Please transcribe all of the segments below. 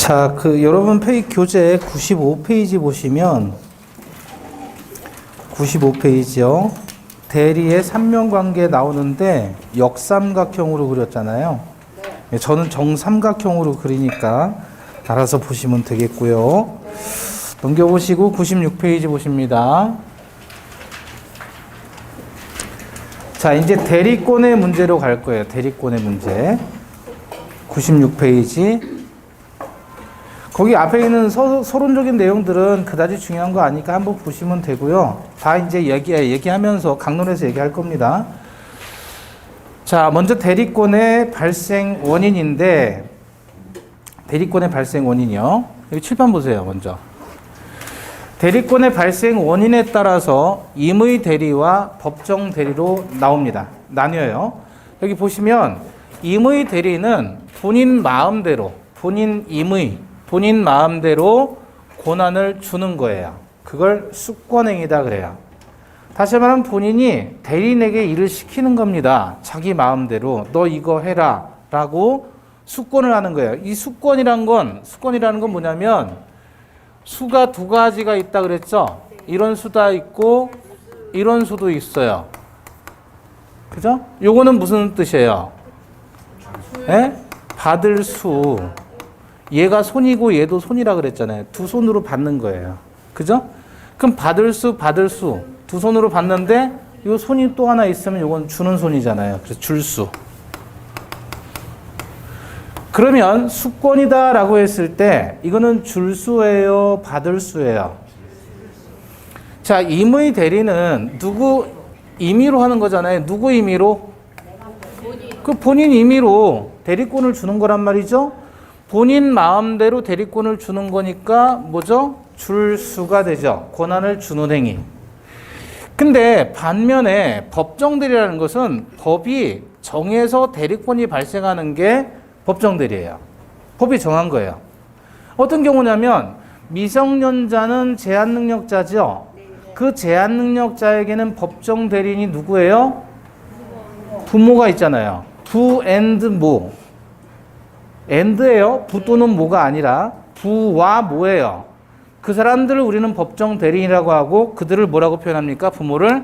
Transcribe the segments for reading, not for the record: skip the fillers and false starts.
자, 여러분 교재 95페이지 보시면 95페이지요. 대리의 삼면관계 나오는데 역삼각형으로 그렸잖아요. 저는 정삼각형으로 그리니까 알아서 보시면 되겠고요. 넘겨보시고 96페이지 보십니다. 자, 이제 대리권의 문제로 갈 거예요. 대리권의 문제. 96페이지. 거기 앞에 있는 서론적인 내용들은 그다지 중요한 거 아니까 한번 보시면 되고요. 다 이제 얘기하면서 강론에서 얘기할 겁니다. 자, 먼저 대리권의 발생 원인인데, 대리권의 발생 원인이요. 여기 칠판 보세요, 먼저. 대리권의 발생 원인에 따라서 임의 대리와 법정 대리로 나옵니다. 나뉘어요. 여기 보시면 임의 대리는 본인 마음대로, 본인 마음대로 권한을 주는 거예요. 그걸 수권행위다 그래요. 다시 말하면 본인이 대리인에게 일을 시키는 겁니다. 자기 마음대로 너 이거 해라 라고 수권을 하는 거예요. 이 수권이라는 건 뭐냐면 수가 두 가지가 있다 그랬죠? 이런 수다 있고 이런 수도 있어요. 그죠? 요거는 무슨 뜻이에요? 예? 받을 수. 얘가 손이고 얘도 손이라 그랬잖아요. 두 손으로 받는 거예요. 그죠? 그럼 받을 수 두 손으로 받는데 요 손이 또 하나 있으면 요건 주는 손이잖아요. 그래서 줄 수. 그러면 수권이다 라고 했을 때 이거는 줄 수예요, 받을 수예요? 자, 임의 대리는 누구 임의로 하는 거잖아요. 누구 임의로? 그 본인 임의로 대리권을 주는 거란 말이죠. 본인 마음대로 대리권을 주는 거니까 뭐죠? 줄 수가 되죠. 권한을 주는 행위. 근데 반면에 법정 대리라는 것은 법이 정해서 대리권이 발생하는 게 법정 대리예요. 법이 정한 거예요. 어떤 경우냐면 미성년자는 제한 능력자죠. 그 제한 능력자에게는 법정 대리인이 누구예요? 부모가 있잖아요. 부 앤드 모. 앤드예요. 부 또는 모가 아니라 부와 모예요. 그 사람들을 우리는 법정 대리인이라고 하고 그들을 뭐라고 표현합니까? 부모를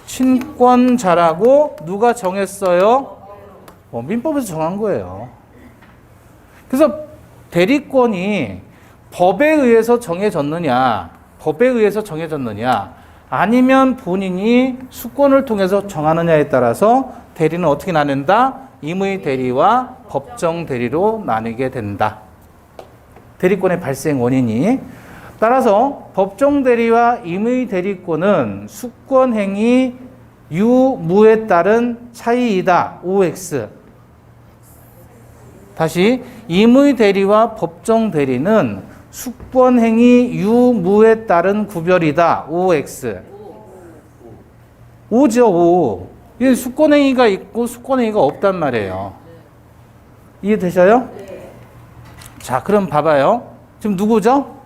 친권자라고 누가 정했어요? 민법에서 정한 거예요. 그래서 대리권이 법에 의해서 정해졌느냐 아니면 본인이 수권을 통해서 정하느냐에 따라서 대리는 어떻게 나눈다? 임의 대리와 법정 대리로 나뉘게 된다. 대리권의 발생 원인이. 따라서 법정 대리와 임의 대리권은 수권 행위 유무에 따른 차이이다. OX. 다시 임의 대리와 법정 대리는 수권 행위 유무에 따른 구별이다. OX. O죠, O. 이 수권 행위가 있고 수권 행위가 없단 말이에요. 이해되셔요? 네. 자, 그럼 봐봐요. 지금 누구죠?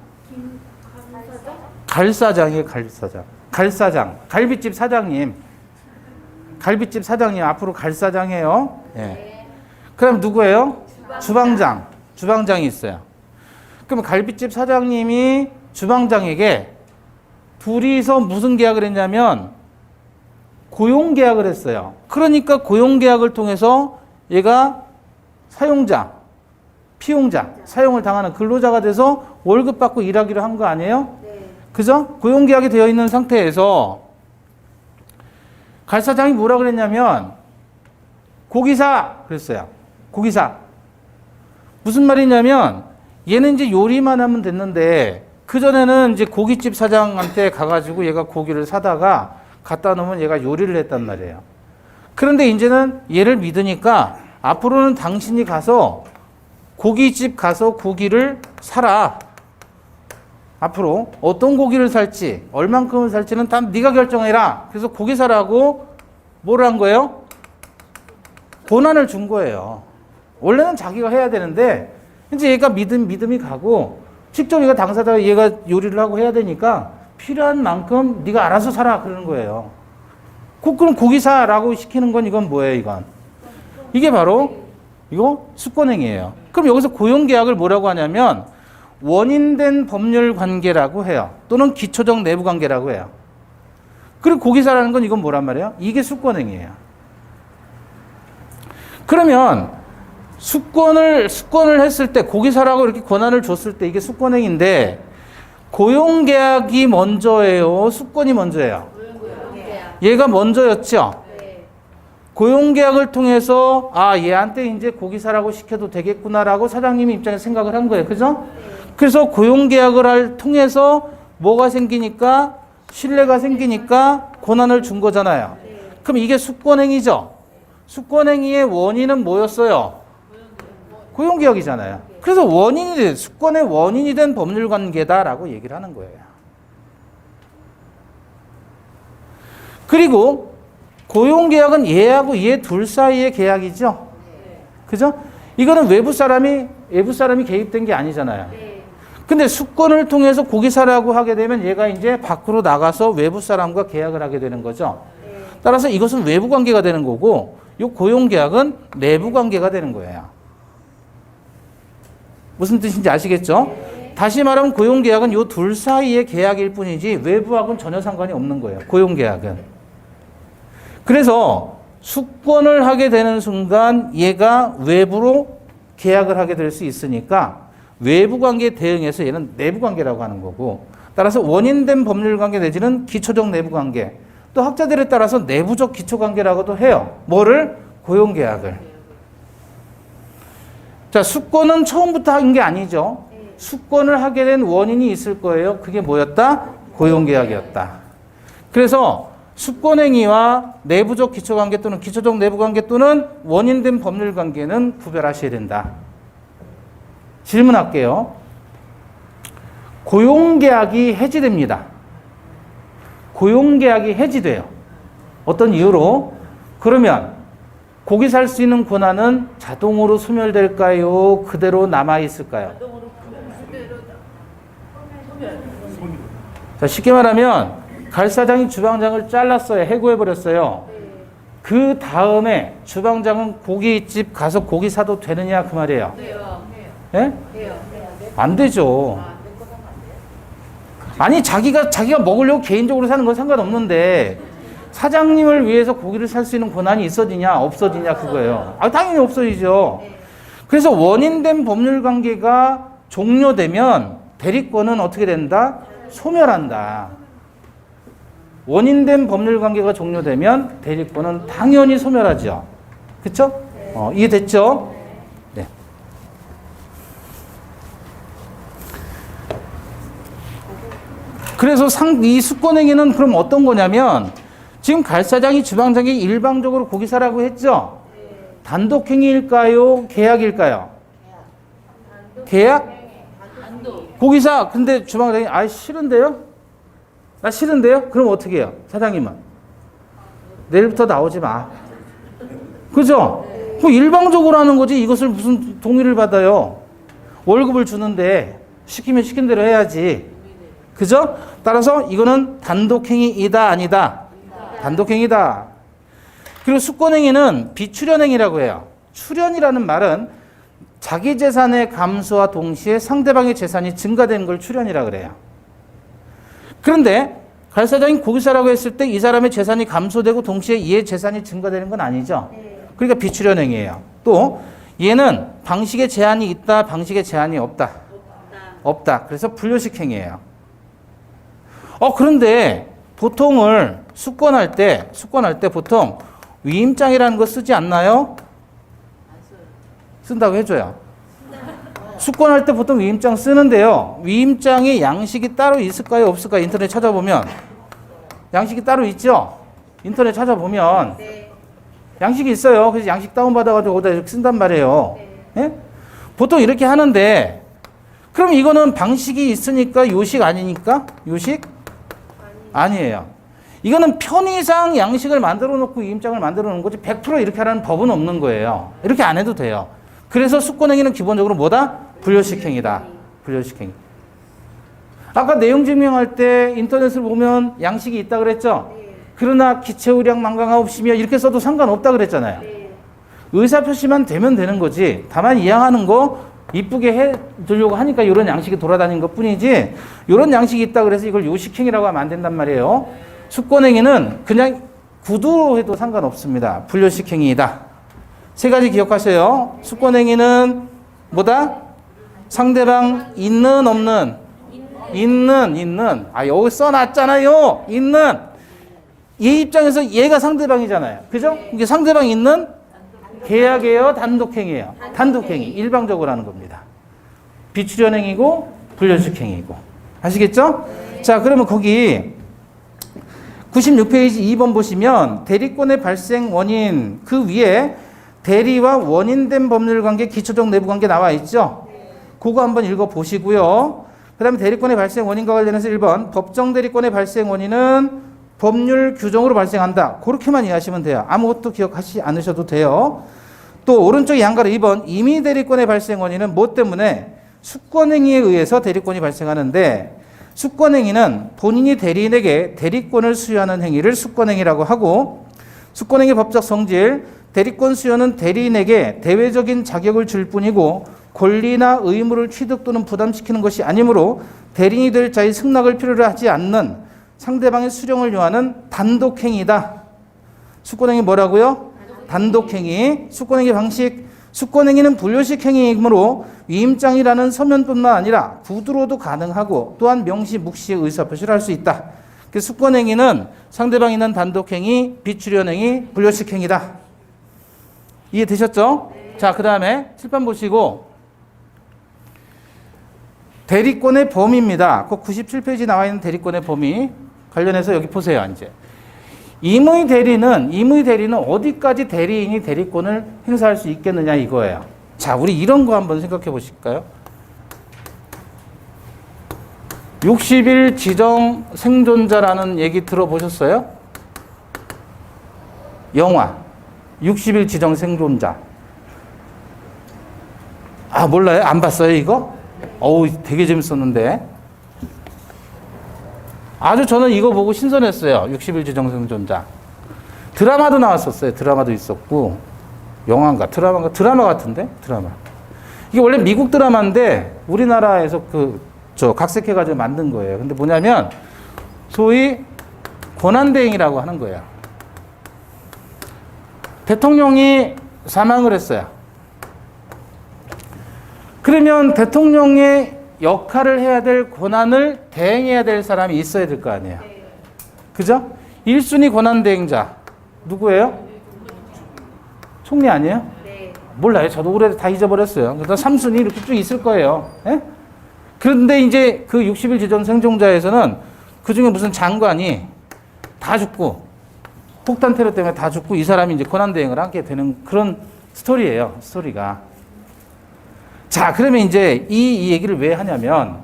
갈사장이에요, 갈사장. 갈비집 사장님. 앞으로 갈사장이에요. 네. 그럼 누구예요? 주방장이 있어요. 그럼 갈비집 사장님이 주방장에게 둘이서 무슨 계약을 했냐면 고용계약을 했어요. 그러니까 고용계약을 통해서 얘가 사용자, 피용자, 사용을 당하는 근로자가 돼서 월급 받고 일하기로 한 거 아니에요? 네. 그죠? 고용계약이 되어 있는 상태에서 갈사장이 뭐라 그랬냐면 고기사 그랬어요. 고기사. 무슨 말이냐면 얘는 이제 요리만 하면 됐는데 그전에는 이제 고깃집 사장한테 가가지고 얘가 고기를 사다가 갖다 놓으면 얘가 요리를 했단 말이에요. 그런데 이제는 얘를 믿으니까 앞으로는 당신이 가서 고깃집 가서 고기를 사라. 앞으로 어떤 고기를 살지 얼만큼을 살지는 다 네가 결정해라. 그래서 고기 사라고 뭘 한 거예요? 권한을 준 거예요. 원래는 자기가 해야 되는데 이제 얘가 믿음이 가고 직접 얘가 당사자가 얘가 요리를 하고 해야 되니까 필요한 만큼 네가 알아서 사라 그러는 거예요. 그럼 고기 사라고 시키는 건 이건 뭐예요? 이건 이게 바로 이거 수권행위예요. 그럼 여기서 고용계약을 뭐라고 하냐면 원인된 법률 관계라고 해요. 또는 기초적 내부 관계라고 해요. 그리고 고기사라는 건 이건 뭐란 말이에요? 이게 수권행위예요. 그러면 수권을 했을 때 고기사라고 이렇게 권한을 줬을 때 이게 수권행위인데 고용계약이 먼저예요? 수권이 먼저예요? 얘가 먼저였죠? 고용계약을 통해서 얘한테 이제 고기사라고 시켜도 되겠구나라고 사장님이 입장에서 생각을 한 거예요. 그죠? 그래서 고용계약을 통해서 뭐가 생기니까 신뢰가 생기니까 권한을 준 거잖아요. 그럼 이게 수권행위죠? 수권행위의 원인은 뭐였어요? 고용계약이잖아요. 그래서 수권의 원인이 된 법률관계다라고 얘기를 하는 거예요. 그리고 고용계약은 얘하고 얘 둘 사이의 계약이죠? 그죠? 이거는 외부 사람이 개입된 게 아니잖아요. 근데 수권을 통해서 고기사라고 하게 되면 얘가 이제 밖으로 나가서 외부 사람과 계약을 하게 되는 거죠. 따라서 이것은 외부 관계가 되는 거고, 이 고용계약은 내부 관계가 되는 거예요. 무슨 뜻인지 아시겠죠? 다시 말하면 고용계약은 이 둘 사이의 계약일 뿐이지 외부하고는 전혀 상관이 없는 거예요. 고용계약은. 그래서 수권을 하게 되는 순간 얘가 외부로 계약을 하게 될 수 있으니까 외부 관계에 대응해서 얘는 내부 관계라고 하는 거고, 따라서 원인된 법률 관계 내지는 기초적 내부 관계, 또 학자들에 따라서 내부적 기초 관계라고도 해요. 뭐를? 고용계약을. 자, 수권은 처음부터 한 게 아니죠. 수권을 하게 된 원인이 있을 거예요. 그게 뭐였다? 고용계약이었다. 그래서 수권행위와 내부적 기초관계 또는 기초적 내부관계 또는 원인된 법률관계는 구별하셔야 된다. 질문할게요. 고용계약이 해지됩니다. 고용계약이 해지돼요. 어떤 이유로? 그러면 고기 살 수 있는 권한은 자동으로 소멸될까요? 그대로 남아있을까요? 자, 쉽게 말하면 갈사장이 주방장을 잘랐어요. 해고해버렸어요. 그 다음에 주방장은 고깃집 가서 고기 사도 되느냐 그 말이에요. 예? 안 되죠. 아니 자기가 먹으려고 개인적으로 사는 건 상관없는데 사장님을 위해서 고기를 살 수 있는 권한이 있어지냐 없어지냐 그거예요. 당연히 없어지죠. 그래서 원인된 법률관계가 종료되면 대리권은 어떻게 된다? 소멸한다. 원인된 법률관계가 종료되면 대리권은 당연히 소멸하죠. 그렇죠? 이해됐죠? 네. 그래서 이 수권행위는 그럼 어떤 거냐면 지금 갈사장이 주방장이 일방적으로 고기 사라고 했죠? 단독행위일까요? 계약일까요? 계약? 고기 사. 근데 주방장이 싫은데요? 나 싫은데요? 그럼 어떻게 해요? 사장님은 내일부터 나오지 마. 그죠? 그 일방적으로 하는 거지. 이것을 무슨 동의를 받아요? 월급을 주는데 시키면 시킨 대로 해야지. 그죠? 따라서 이거는 단독행위이다 아니다? 단독행위다. 그리고 수권행위는 비출연행위라고 해요. 출연이라는 말은 자기 재산의 감소와 동시에 상대방의 재산이 증가되는 걸 출연이라고 그래요. 그런데 갈사장이 고기사라고 했을 때 이 사람의 재산이 감소되고 동시에 얘의 재산이 증가되는 건 아니죠. 그러니까 비출연행위예요. 또 얘는 방식의 제한이 있다, 방식의 제한이 없다. 없다. 그래서 불효식행위예요. 그런데 보통을 수권할 때 보통 위임장이라는 거 쓰지 않나요? 쓴다고 해줘요. 수권할 때 보통 위임장 쓰는데요. 위임장에 양식이 따로 있을까요? 없을까요? 인터넷 찾아보면. 양식이 따로 있죠? 인터넷 찾아보면. 양식이 있어요. 그래서 양식 다운받아가지고 거기다 이렇게 쓴단 말이에요. 예? 보통 이렇게 하는데, 그럼 이거는 방식이 있으니까 요식 아니니까? 요식? 아니에요. 이거는 편의상 양식을 만들어 놓고 위임장을 만들어 놓은 거지 100% 이렇게 하라는 법은 없는 거예요. 이렇게 안 해도 돼요. 그래서 수권행위는 기본적으로 뭐다? 불효식행위다. 불효식행위. 아까 내용 증명할 때 인터넷을 보면 양식이 있다 그랬죠? 그러나 기체의량 망강하옵시며 이렇게 써도 상관없다 그랬잖아요. 의사표시만 되면 되는 거지. 다만 이양하는 거 이쁘게 해두려고 하니까 이런 양식이 돌아다닌 것 뿐이지, 이런 양식이 있다 그래서 이걸 요식행위라고 하면 안 된단 말이에요. 수권행위는 그냥 구두로 해도 상관없습니다. 불요식행위이다. 세 가지 기억하세요. 수권행위는 뭐다? 상대방 있는 없는? 있는. 아, 여기 써놨잖아요. 있는. 얘 입장에서 얘가 상대방이잖아요. 그죠? 이게 상대방 있는 계약이에요, 단독행위예요? 단독행위. 일방적으로 하는 겁니다. 비출연행위고 불려식행위고. 아시겠죠? 자, 그러면 거기 96페이지 2번 보시면 대리권의 발생 원인, 그 위에 대리와 원인된 법률관계, 기초적 내부관계 나와 있죠? 그거 한번 읽어보시고요. 그 다음에 대리권의 발생 원인과 관련해서 1번 법정 대리권의 발생 원인은 법률 규정으로 발생한다. 그렇게만 이해하시면 돼요. 아무것도 기억하지 않으셔도 돼요. 또 오른쪽 양가로 2번 임의 대리권의 발생 원인은 뭐 때문에? 수권행위에 의해서 대리권이 발생하는데, 수권행위는 본인이 대리인에게 대리권을 수여하는 행위를 수권행위라고 하고, 수권행위 법적 성질, 대리권 수여는 대리인에게 대외적인 자격을 줄 뿐이고 권리나 의무를 취득 또는 부담시키는 것이 아니므로 대리인이 될 자의 승낙을 필요로 하지 않는 상대방의 수령을 요하는 단독행위다. 수권행위 뭐라고요? 단독행위. 수권행위 방식. 수권행위는 불요식 행위이므로 위임장이라는 서면뿐만 아니라 구두로도 가능하고 또한 명시, 묵시의 의사표시를 할 수 있다. 수권행위는 상대방 있는 단독행위, 비출연행위, 불요식 행위다. 이해되셨죠? 네. 자, 그 다음에 칠판 보시고 대리권의 범위입니다. 그 97페이지 나와 있는 대리권의 범위 관련해서 여기 보세요. 이제 임의 대리는 어디까지 대리인이 대리권을 행사할 수 있겠느냐 이거예요. 자, 우리 이런 거 한번 생각해 보실까요? 60일 지정 생존자라는 얘기 들어보셨어요? 영화 60일 지정 생존자. 아, 몰라요? 안 봤어요 이거? 어우, 되게 재밌었는데. 아주 저는 이거 보고 신선했어요. 60일 지정 생존자. 드라마도 나왔었어요. 드라마도 있었고, 영화인가 드라마 같은데? 드라마. 이게 원래 미국 드라마인데 우리나라에서 각색해가지고 만든 거예요. 근데 뭐냐면 소위 권한대행이라고 하는 거예요. 대통령이 사망을 했어요. 그러면 대통령의 역할을 해야 될 권한을 대행해야 될 사람이 있어야 될 거 아니에요. 그죠? 1순위 권한대행자 누구예요? 총리 아니에요? 네. 몰라요. 저도 오래 다 잊어버렸어요. 그래서 3순위 이렇게 쭉 있을 거예요. 예? 그런데 이제 그 60일 지정 생존자에서는 그 중에 무슨 장관이 다 죽고, 폭탄 테러 때문에 다 죽고, 이 사람이 이제 권한대행을 하게 되는 그런 스토리예요. 스토리가. 자, 그러면 이제 이 얘기를 왜 하냐면,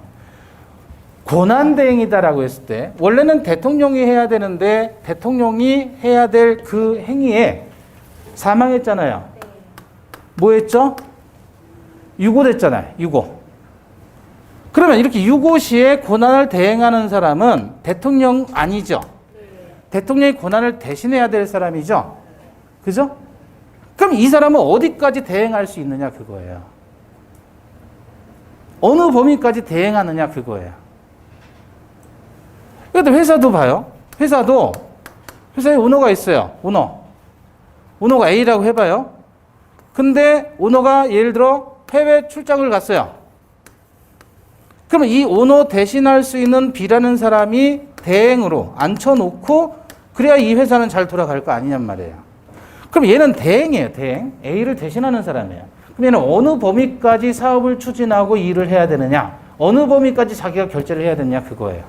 권한대행이다라고 했을 때, 원래는 대통령이 해야 되는데, 대통령이 해야 될 그 행위에 사망했잖아요. 뭐 했죠? 유고됐잖아요. 유고. 그러면 이렇게 유고 시에 권한을 대행하는 사람은 대통령 아니죠? 대통령의 권한을 대신해야 될 사람이죠? 그죠? 그럼 이 사람은 어디까지 대행할 수 있느냐 그거예요. 어느 범위까지 대행하느냐 그거예요. 그래도 회사도 봐요. 회사에 오너가 있어요. 오너가 A라고 해봐요. 근데 오너가 예를 들어 해외 출장을 갔어요. 그러면 이 오너 대신할 수 있는 B라는 사람이 대행으로 앉혀놓고 그래야 이 회사는 잘 돌아갈 거 아니냔 말이에요. 그럼 얘는 대행이에요. 대행. A를 대신하는 사람이에요. 그럼 얘는 어느 범위까지 사업을 추진하고 일을 해야 되느냐, 어느 범위까지 자기가 결제를 해야 되느냐 그거예요.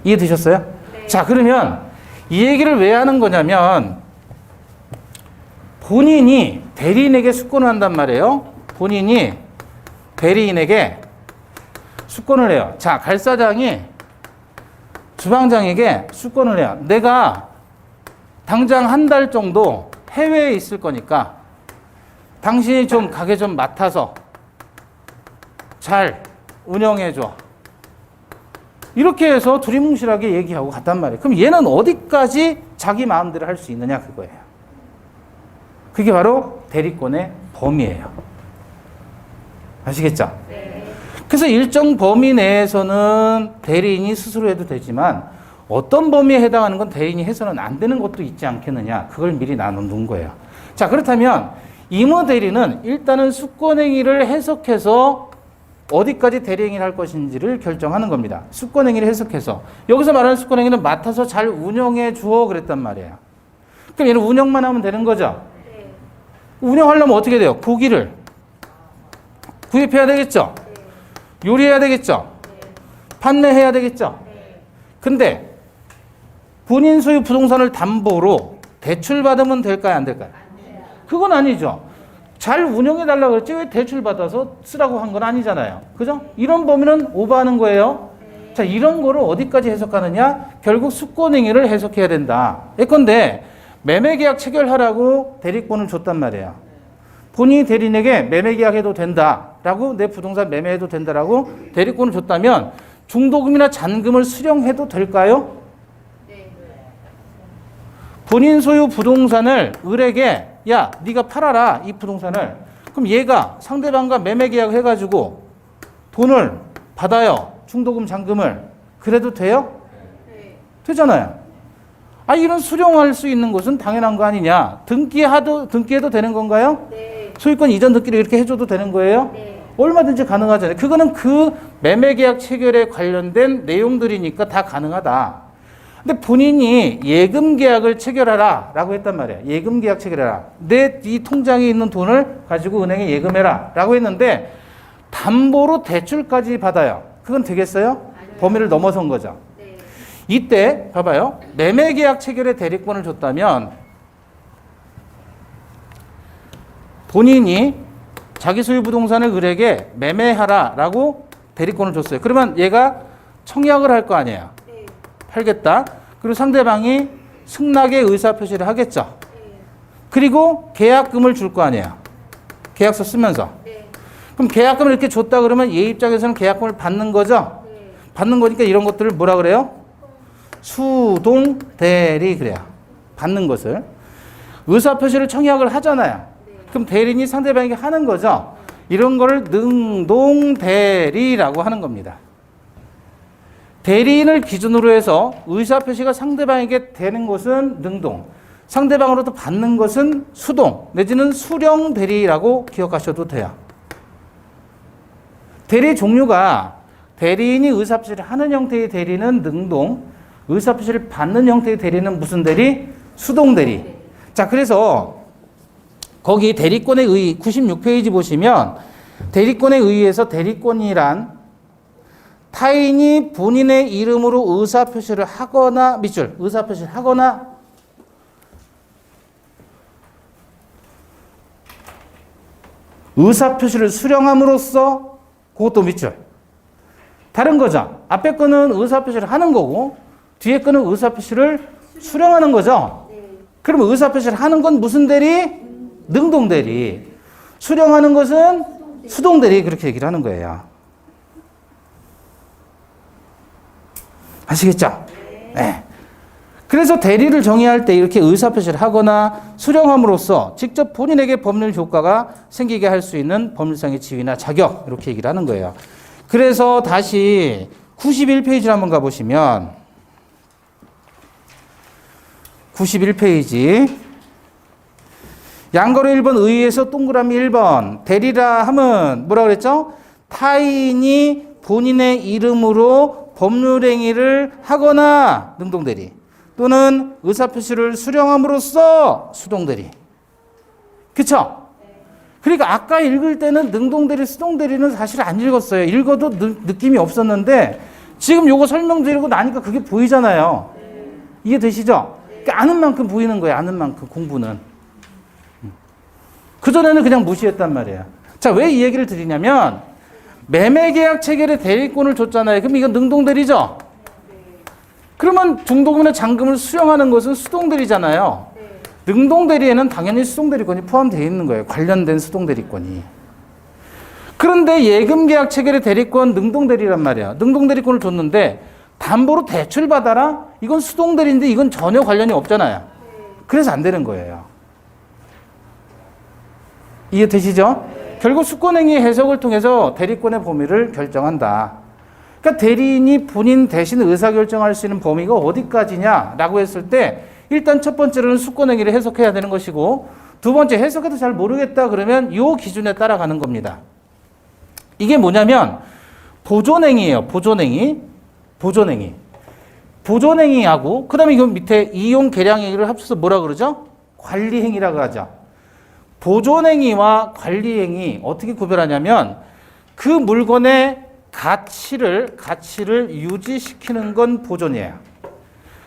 이해되셨어요? 네. 자, 그러면 이 얘기를 왜 하는 거냐면 본인이 대리인에게 수권을 한단 말이에요. 본인이 대리인에게 수권을 해요. 자, 갈사장이 주방장에게 수권을 해요. 내가 당장 한 달 정도 해외에 있을 거니까 당신이 좀 가게 좀 맡아서 잘 운영해줘. 이렇게 해서 두리뭉실하게 얘기하고 갔단 말이에요. 그럼 얘는 어디까지 자기 마음대로 할 수 있느냐 그거예요. 그게 바로 대리권의 범위예요. 아시겠죠? 그래서 일정 범위 내에서는 대리인이 스스로 해도 되지만 어떤 범위에 해당하는 건 대리인이 해서는 안 되는 것도 있지 않겠느냐. 그걸 미리 나눠놓은 거예요. 자, 그렇다면 임의 대리는 일단은 수권행위를 해석해서 어디까지 대리행위를 할 것인지를 결정하는 겁니다. 수권행위를 해석해서. 여기서 말하는 수권행위는 맡아서 잘 운영해 주어 그랬단 말이에요. 그럼 얘는 운영만 하면 되는 거죠? 운영하려면 어떻게 돼요? 고기를 구입해야 되겠죠? 요리해야 되겠죠? 판매해야 되겠죠? 근데 본인 소유 부동산을 담보로 대출받으면 될까요? 안 될까요? 그건 아니죠. 잘 운영해달라고 그랬지 왜 대출받아서 쓰라고 한 건 아니잖아요. 그죠? 이런 범위는 오버하는 거예요. 자, 이런 거를 어디까지 해석하느냐? 결국 수권행위를 해석해야 된다. 예컨대 매매계약 체결하라고 대리권을 줬단 말이에요. 본인이 대리인에게 매매계약해도 된다라고 내 부동산 매매해도 된다라고 대리권을 줬다면 중도금이나 잔금을 수령해도 될까요? 본인 소유 부동산을 을에게 야, 네가 팔아라 이 부동산을. 그럼 얘가 상대방과 매매계약을 해가지고 돈을 받아요. 중도금, 잔금을. 그래도 돼요? 되잖아요. 아, 이런 수령할 수 있는 것은 당연한 거 아니냐. 등기해도 되는 건가요? 네. 소유권 이전 등기를 이렇게 해줘도 되는 거예요? 네. 얼마든지 가능하잖아요. 그거는 그 매매계약 체결에 관련된 내용들이니까 다 가능하다. 근데 본인이 예금계약을 체결하라 라고 했단 말이에요. 예금계약 체결해라. 내 이 통장에 있는 돈을 가지고 은행에 예금해라 라고 했는데 담보로 대출까지 받아요. 그건 되겠어요? 범위를 넘어선 거죠. 네. 이때 봐봐요. 매매계약 체결에 대리권을 줬다면 본인이 자기 소유 부동산을 을에게 매매하라 라고 대리권을 줬어요. 그러면 얘가 청약을 할 거 아니에요. 팔겠다. 그리고 상대방이 승낙의 의사표시를 하겠죠. 그리고 계약금을 줄 거 아니에요. 계약서 쓰면서. 그럼 계약금을 이렇게 줬다 그러면 얘 입장에서는 계약금을 받는 거죠. 받는 거니까 이런 것들을 뭐라 그래요? 수동대리 그래요. 받는 것을. 의사표시를 청약을 하잖아요. 그럼 대리인이 상대방에게 하는 거죠. 이런 거를 능동대리라고 하는 겁니다. 대리인을 기준으로 해서 의사표시가 상대방에게 되는 것은 능동, 상대방으로부터 받는 것은 수동, 내지는 수령대리라고 기억하셔도 돼요. 대리 종류가 대리인이 의사표시를 하는 형태의 대리는 능동, 의사표시를 받는 형태의 대리는 무슨 대리? 수동대리. 자, 그래서 거기 대리권의 의 96페이지 보시면 대리권에 의해서 대리권이란 타인이 본인의 이름으로 의사표시를 하거나 밑줄 의사표시를 하거나 의사표시를 수령함으로써 그것도 밑줄 다른 거죠. 앞에 거는 의사표시를 하는 거고 뒤에 거는 의사표시를 수령하는 거죠. 그럼 의사표시를 하는 건 무슨 대리? 능동대리. 수령하는 것은 수동대리. 그렇게 얘기를 하는 거예요. 아시겠죠? 네. 그래서 대리를 정의할 때 이렇게 의사표시를 하거나 수령함으로써 직접 본인에게 법률 효과가 생기게 할 수 있는 법률상의 지위나 자격 이렇게 얘기를 하는 거예요. 그래서 다시 91페이지를 한번 가보시면 91페이지 양거래 1번 의의에서 동그라미 1번 대리라 함은 뭐라 그랬죠? 타인이 본인의 이름으로 법률행위를 하거나 능동대리 또는 의사표시를 수령함으로써 수동대리. 그쵸? 그러니까 아까 읽을 때는 능동대리, 수동대리는 사실 안 읽었어요. 읽어도 느낌이 없었는데 지금 요거 설명드리고 나니까 그게 보이잖아요. 이해되시죠? 그러니까 아는 만큼 보이는 거예요. 아는 만큼 공부는. 그전에는 그냥 무시했단 말이에요. 자, 왜 이 얘기를 드리냐면 매매계약 체결에 대리권을 줬잖아요. 그럼 이건 능동대리죠? 그러면 중도금이나 잔금을 수령하는 것은 수동대리잖아요. 능동대리에는 당연히 수동대리권이 포함되어 있는 거예요. 관련된 수동대리권이. 그런데 예금계약 체결의 대리권 능동대리란 말이야. 능동대리권을 줬는데 담보로 대출받아라? 이건 수동대리인데 이건 전혀 관련이 없잖아요. 그래서 안 되는 거예요. 이해되시죠? 결국 수권행위 해석을 통해서 대리권의 범위를 결정한다. 그러니까 대리인이 본인 대신 의사결정할 수 있는 범위가 어디까지냐라고 했을 때 일단 첫 번째로는 수권행위를 해석해야 되는 것이고 두 번째 해석해도 잘 모르겠다 그러면 이 기준에 따라가는 겁니다. 이게 뭐냐면 보존행위예요. 보존행위하고 그 다음에 이 밑에 이용 계량행위를 합쳐서 뭐라 그러죠? 관리행위라고 하죠. 보존행위와 관리행위 어떻게 구별하냐면 그 물건의 가치를 유지시키는 건 보존이에요.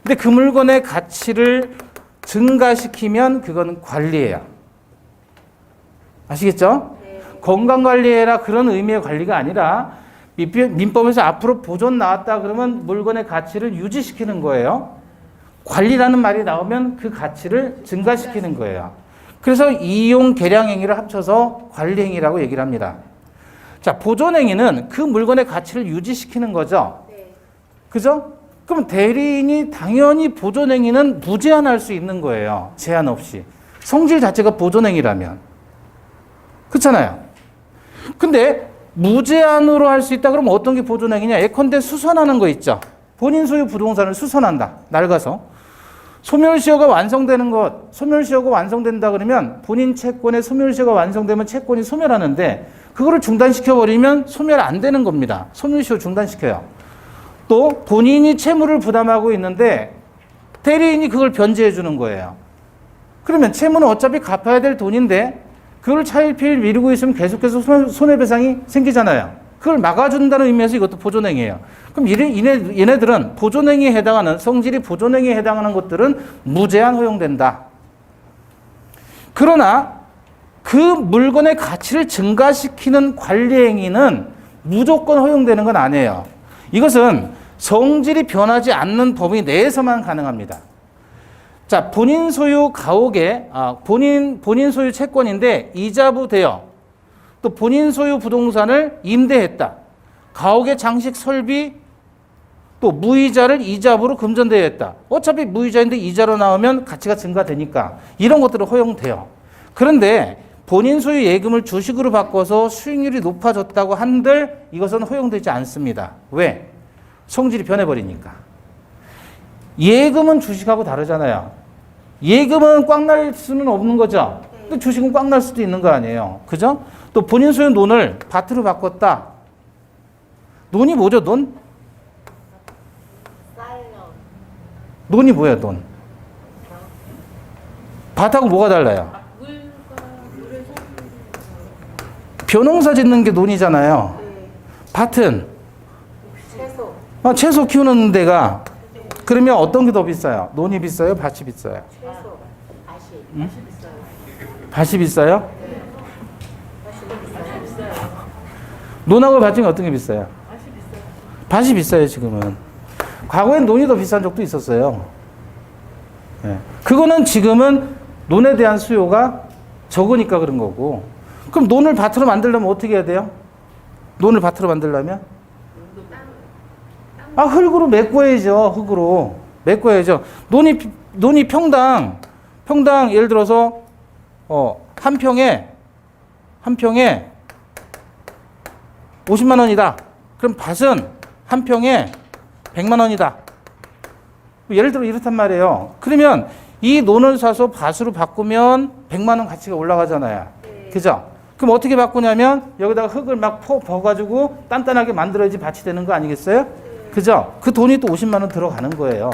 근데 그 물건의 가치를 증가시키면 그건 관리예요. 아시겠죠? 건강관리해라 그런 의미의 관리가 아니라 민법에서 앞으로 보존 나왔다 그러면 물건의 가치를 유지시키는 거예요. 관리라는 말이 나오면 그 가치를 증가시키는 거예요. 그래서 이용 계량행위를 합쳐서 관리행위라고 얘기를 합니다. 자, 보존행위는 그 물건의 가치를 유지시키는 거죠. 그죠? 그럼 대리인이 당연히 보존행위는 무제한할 수 있는 거예요. 제한 없이. 성질 자체가 보존행위라면. 그렇잖아요. 근데 무제한으로 할 수 있다 그러면 어떤 게 보존행위냐? 예컨대 수선하는 거 있죠. 본인 소유 부동산을 수선한다. 낡아서. 소멸시효가 완성된다 그러면 본인 채권의 소멸시효가 완성되면 채권이 소멸하는데 그거를 중단시켜버리면 소멸 안 되는 겁니다. 소멸시효 중단시켜요. 또 본인이 채무를 부담하고 있는데 대리인이 그걸 변제해 주는 거예요. 그러면 채무는 어차피 갚아야 될 돈인데 그걸 차일피일 미루고 있으면 계속해서 손해배상이 생기잖아요. 그걸 막아준다는 의미에서 이것도 보존행위예요. 그럼 얘네들은 보존행위에 해당하는 성질이 보존행위에 해당하는 것들은 무제한 허용된다. 그러나 그 물건의 가치를 증가시키는 관리행위는 무조건 허용되는 건 아니에요. 이것은 성질이 변하지 않는 범위 내에서만 가능합니다. 자, 본인 소유 가옥에 본인 소유 채권인데 이자부 대여 또 본인 소유 부동산을 임대했다. 가옥의 장식 설비 또 무이자를 이자부로 금전대여했다. 어차피 무이자인데 이자로 나오면 가치가 증가되니까 이런 것들은 허용돼요. 그런데 본인 소유 예금을 주식으로 바꿔서 수익률이 높아졌다고 한들 이것은 허용되지 않습니다. 왜? 성질이 변해버리니까. 예금은 주식하고 다르잖아요. 예금은 꽉 날 수는 없는 거죠. 근데 주식은 꽉 날 수도 있는 거 아니에요. 그죠? 또 본인 소유 논을 밭으로 바꿨다. 논이 뭐죠, 논? 논이 뭐예요, 논? 밭하고 뭐가 달라요? 벼농사 짓는 게 논이잖아요. 밭은? 채소 키우는 데가 그러면 어떤 게 더 비싸요? 논이 비싸요? 밭이 비싸요? 채소, 밭이. 응? 밭이 비싸요? 논하고 밭 중에 어떤 게 비싸요? 밭이 비싸요, 지금은. 과거엔 논이 더 비싼 적도 있었어요. 네. 그거는 지금은 논에 대한 수요가 적으니까 그런 거고. 그럼 논을 밭으로 만들려면 어떻게 해야 돼요? 논을 밭으로 만들려면? 흙으로 메꿔야죠. 흙으로. 메꿔야죠. 논이 평당 예를 들어서, 한 평에 50만 원이다. 그럼 밭은 한 평에 100만 원이다. 예를 들어 이렇단 말이에요. 그러면 이 논을 사서 밭으로 바꾸면 100만 원 가치가 올라가잖아요. 그죠? 그럼 어떻게 바꾸냐면 여기다가 흙을 막 버가지고 단단하게 만들어야지 밭이 되는 거 아니겠어요? 그죠? 그 돈이 또 50만 원 들어가는 거예요.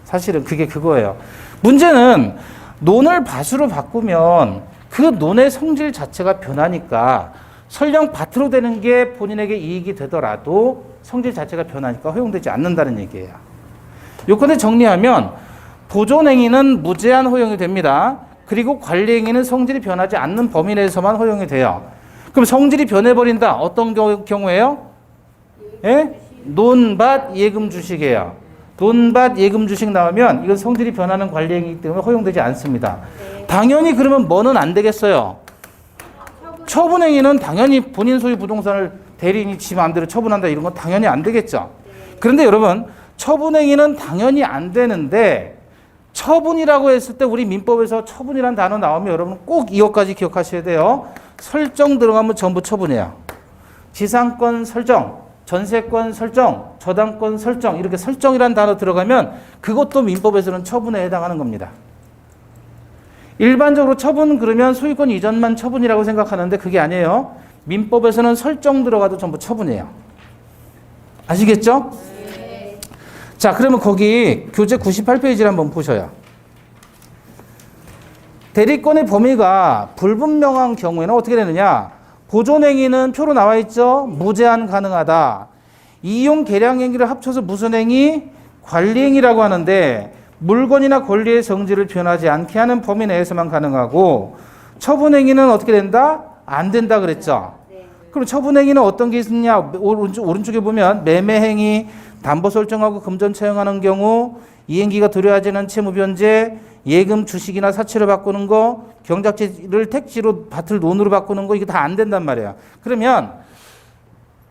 사실은 그게 그거예요. 문제는 논을 밭으로 바꾸면 그 논의 성질 자체가 변하니까 설령 밭으로 되는 게 본인에게 이익이 되더라도 성질 자체가 변하니까 허용되지 않는다는 얘기예요. 요건을 정리하면 보존행위는 무제한 허용이 됩니다. 그리고 관리행위는 성질이 변하지 않는 범위 내에서만 허용이 돼요. 그럼 성질이 변해버린다. 어떤 경우예요? 예? 논밭 예금 주식이에요. 논밭 예금 주식 나오면 이건 성질이 변하는 관리행위이기 때문에 허용되지 않습니다. 당연히 그러면 뭐는 안 되겠어요? 처분행위는 당연히 본인 소유 부동산을 대리인이 지 마음대로 처분한다 이런 건 당연히 안 되겠죠. 그런데 여러분 처분행위는 당연히 안 되는데 처분이라고 했을 때 우리 민법에서 처분이라는 단어 나오면 여러분 꼭 이것까지 기억하셔야 돼요. 설정 들어가면 전부 처분이에요. 지상권 설정, 전세권 설정, 저당권 설정, 이렇게 설정이라는 단어 들어가면 그것도 민법에서는 처분에 해당하는 겁니다. 일반적으로 처분 그러면 소유권 이전만 처분이라고 생각하는데 그게 아니에요. 민법에서는 설정 들어가도 전부 처분이에요. 아시겠죠? 네. 자, 그러면 거기 교재 98페이지를 한번 보셔요. 대리권의 범위가 불분명한 경우에는 어떻게 되느냐? 보존행위는 표로 나와 있죠? 무제한 가능하다. 이용 계량행위를 합쳐서 무슨 행위? 관리행위라고 하는데 물건이나 권리의 성질을 변하지 않게 하는 범위 내에서만 가능하고 처분행위는 어떻게 된다? 안 된다 그랬죠? 그럼 처분행위는 어떤 게 있느냐? 오른쪽에 보면 매매행위, 담보 설정하고 금전 채용하는 경우, 이행기가 도래하지 않은 채무 변제, 예금 주식이나 사채로 바꾸는 거, 경작지를 택지로 밭을 논으로 바꾸는 거, 이거 다 안 된단 말이에요. 그러면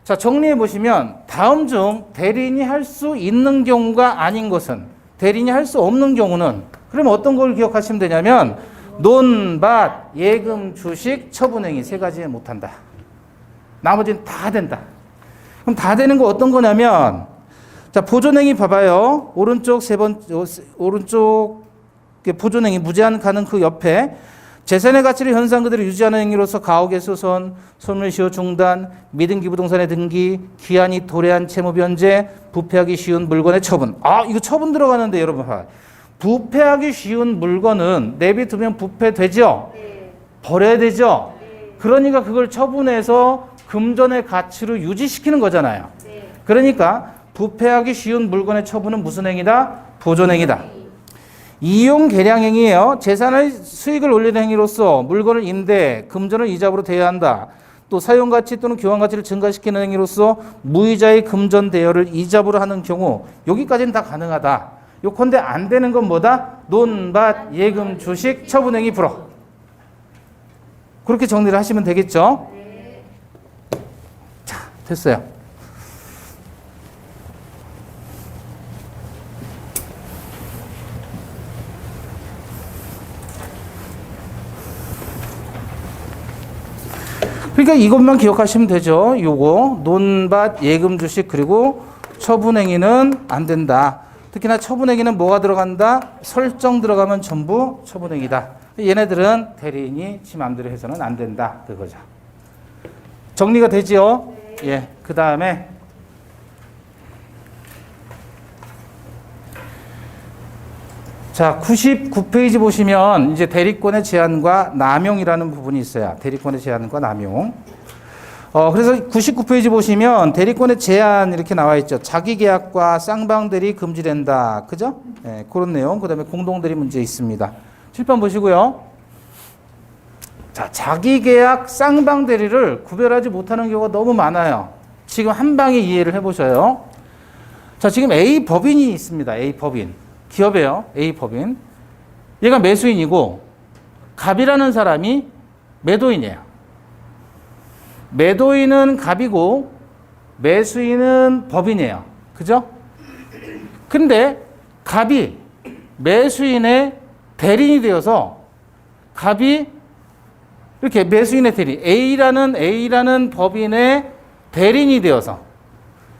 자, 정리해 보시면 다음 중 대리인이 할 수 있는 경우가 아닌 것은, 대리인이 할 수 없는 경우는, 그럼 어떤 걸 기억하시면 되냐면 논, 밭, 예금, 주식, 처분행위 세 가지에 못한다. 나머지는 다 된다. 그럼 다 되는 거 어떤 거냐면, 자, 보존행위 봐봐요. 오른쪽 오른쪽 보존행위 무제한 가능 그 옆에 재산의 가치를 현상 그대로 유지하는 행위로서 가옥의 소선, 소멸시효 중단, 미등기 부동산의 등기, 기한이 도래한 채무 변제, 부패하기 쉬운 물건의 처분. 아, 이거 처분 들어가는데 여러분 봐. 부패하기 쉬운 물건은 내비두면 부패되죠? 네. 버려야 되죠? 네. 그러니까 그걸 처분해서 금전의 가치로 유지시키는 거잖아요. 네. 그러니까 부패하기 쉬운 물건의 처분은 무슨 행위다? 보존행위다. 이용 계량행위예요. 재산의 수익을 올리는 행위로서 물건을 임대, 금전을 이자로 대여한다. 또 사용가치 또는 교환가치를 증가시키는 행위로서 무이자의 금전 대여를 이자로 하는 경우, 여기까지는 다 가능하다. 요컨대 안 되는 건 뭐다? 논, 밭, 예금, 주식, 처분행위 불허. 그렇게 정리를 하시면 되겠죠? 자, 됐어요. 그러니까 이것만 기억하시면 되죠. 요거 논밭, 예금, 주식, 그리고 처분행위는 안 된다. 특히나 처분행위는 뭐가 들어간다? 설정 들어가면 전부 처분행위다. 얘네들은 대리인이 지 맘대로 해서는 안 된다. 그거죠. 정리가 되지요? 네. 예. 그 다음에 자, 99페이지 보시면 이제 대리권의 제한과 남용이라는 부분이 있어요. 대리권의 제한과 남용. 그래서 99페이지 보시면 대리권의 제한 이렇게 나와 있죠. 자기계약과 쌍방대리 금지된다. 그죠? 네, 그런 내용. 그 다음에 공동대리 문제 있습니다. 7번 보시고요. 자, 자기계약 쌍방대리를 구별하지 못하는 경우가 너무 많아요. 지금 한 방에 이해를 해보셔요. 자, 지금 A 법인이 있습니다. A 법인. 기업이에요. A 법인. 얘가 매수인이고 갑이라는 사람이 매도인이에요. 매도인은 갑이고 매수인은 법인이에요. 그죠? 근데 갑이 매수인의 대리인이 되어서 갑이 이렇게 매수인의 대리인, A라는 법인의 대리인이 되어서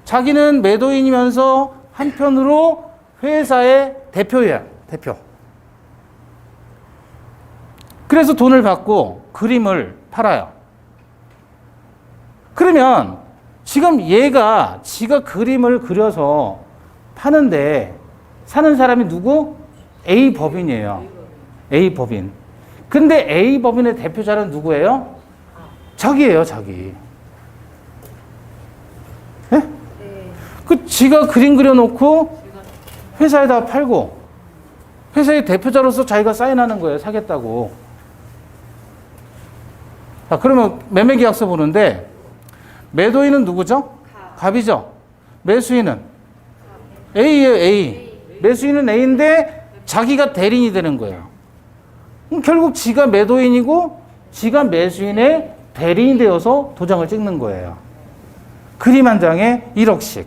자기는 매도인이면서 한편으로 회사의 대표예요. 대표. 그래서 돈을 받고 그림을 팔아요. 그러면 지금 얘가 지가 그림을 그려서 파는데 사는 사람이 누구? A 법인이에요. A 법인. 근데 A 법인의 대표자는 누구예요? 자기예요, 자기. 예? 네? 그 지가 그림 그려놓고 회사에다 팔고 회사의 대표자로서 자기가 사인하는 거예요. 사겠다고. 자, 그러면 매매계약서 보는데 매도인은 누구죠? 갑이죠. 매수인은 A예요, A. 매수인은 A인데 자기가 대리인이 되는 거예요. 그럼 결국 지가 매도인이고 지가 매수인의 대리인이 되어서 도장을 찍는 거예요. 그림 한 장에 1억씩.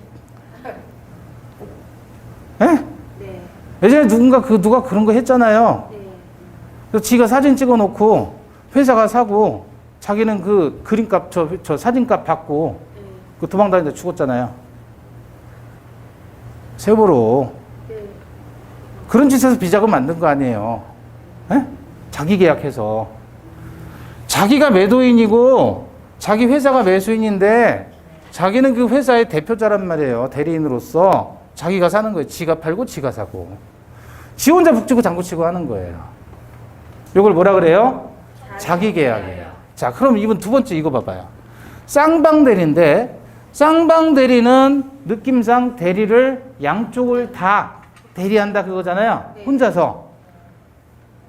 예? 네. 예전에 누가 그런 거 했잖아요. 네. 그래서 지가 사진 찍어 놓고 회사가 사고 자기는 그 그림값 저 사진값 받고 네. 그 도망다니다 죽었잖아요. 세월호. 네. 그런 짓에서 비자금 만든 거 아니에요. 에? 자기 계약해서. 자기가 매도인이고 자기 회사가 매수인인데 자기는 그 회사의 대표자란 말이에요. 대리인으로서 자기가 사는 거예요. 지가 팔고 지가 사고. 지 혼자 북치고 장구치고 하는 거예요. 이걸 뭐라 그래요? 자기 계약이에요. 자, 그럼 이분 두 번째 이거 봐봐요. 쌍방대리인데 쌍방대리는 느낌상 대리를 양쪽을 다 대리한다 그거잖아요. 혼자서.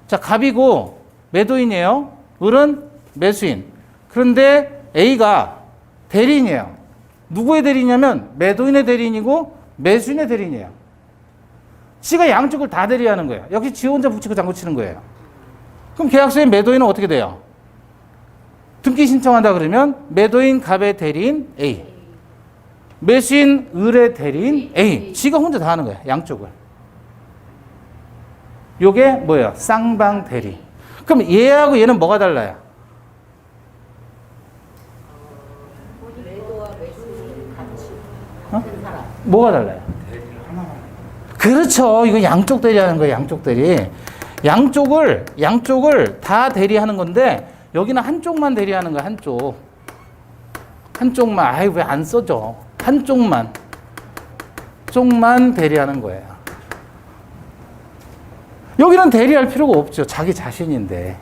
자, 갑이고 매도인이에요. 을은 매수인. 그런데 A가 대리인이에요. 누구의 대리냐면 매도인의 대리인이고 매수인의 대리인이에요. 지가 양쪽을 다 대리하는 거예요. 역시 지 혼자 붙이고 장구 치는 거예요. 그럼 계약서에 매도인은 어떻게 돼요? 등기 신청한다 그러면 매도인 갑의 대리인 A, 매수인 을의 대리인 A. 지가 혼자 다 하는 거예요. 양쪽을. 요게 뭐예요? 쌍방 대리. 그럼 얘하고 얘는 뭐가 달라요? 매도와 매수를 같이 같은 사람. 뭐가 달라요? 그렇죠. 이거 양쪽 대리하는 거예요. 양쪽 대리. 양쪽을 다 대리하는 건데 여기는 한쪽만 대리하는 거야. 한쪽만. 아이 왜 안 써져? 한쪽만 대리하는 거예요. 여기는 대리할 필요가 없죠. 자기 자신인데.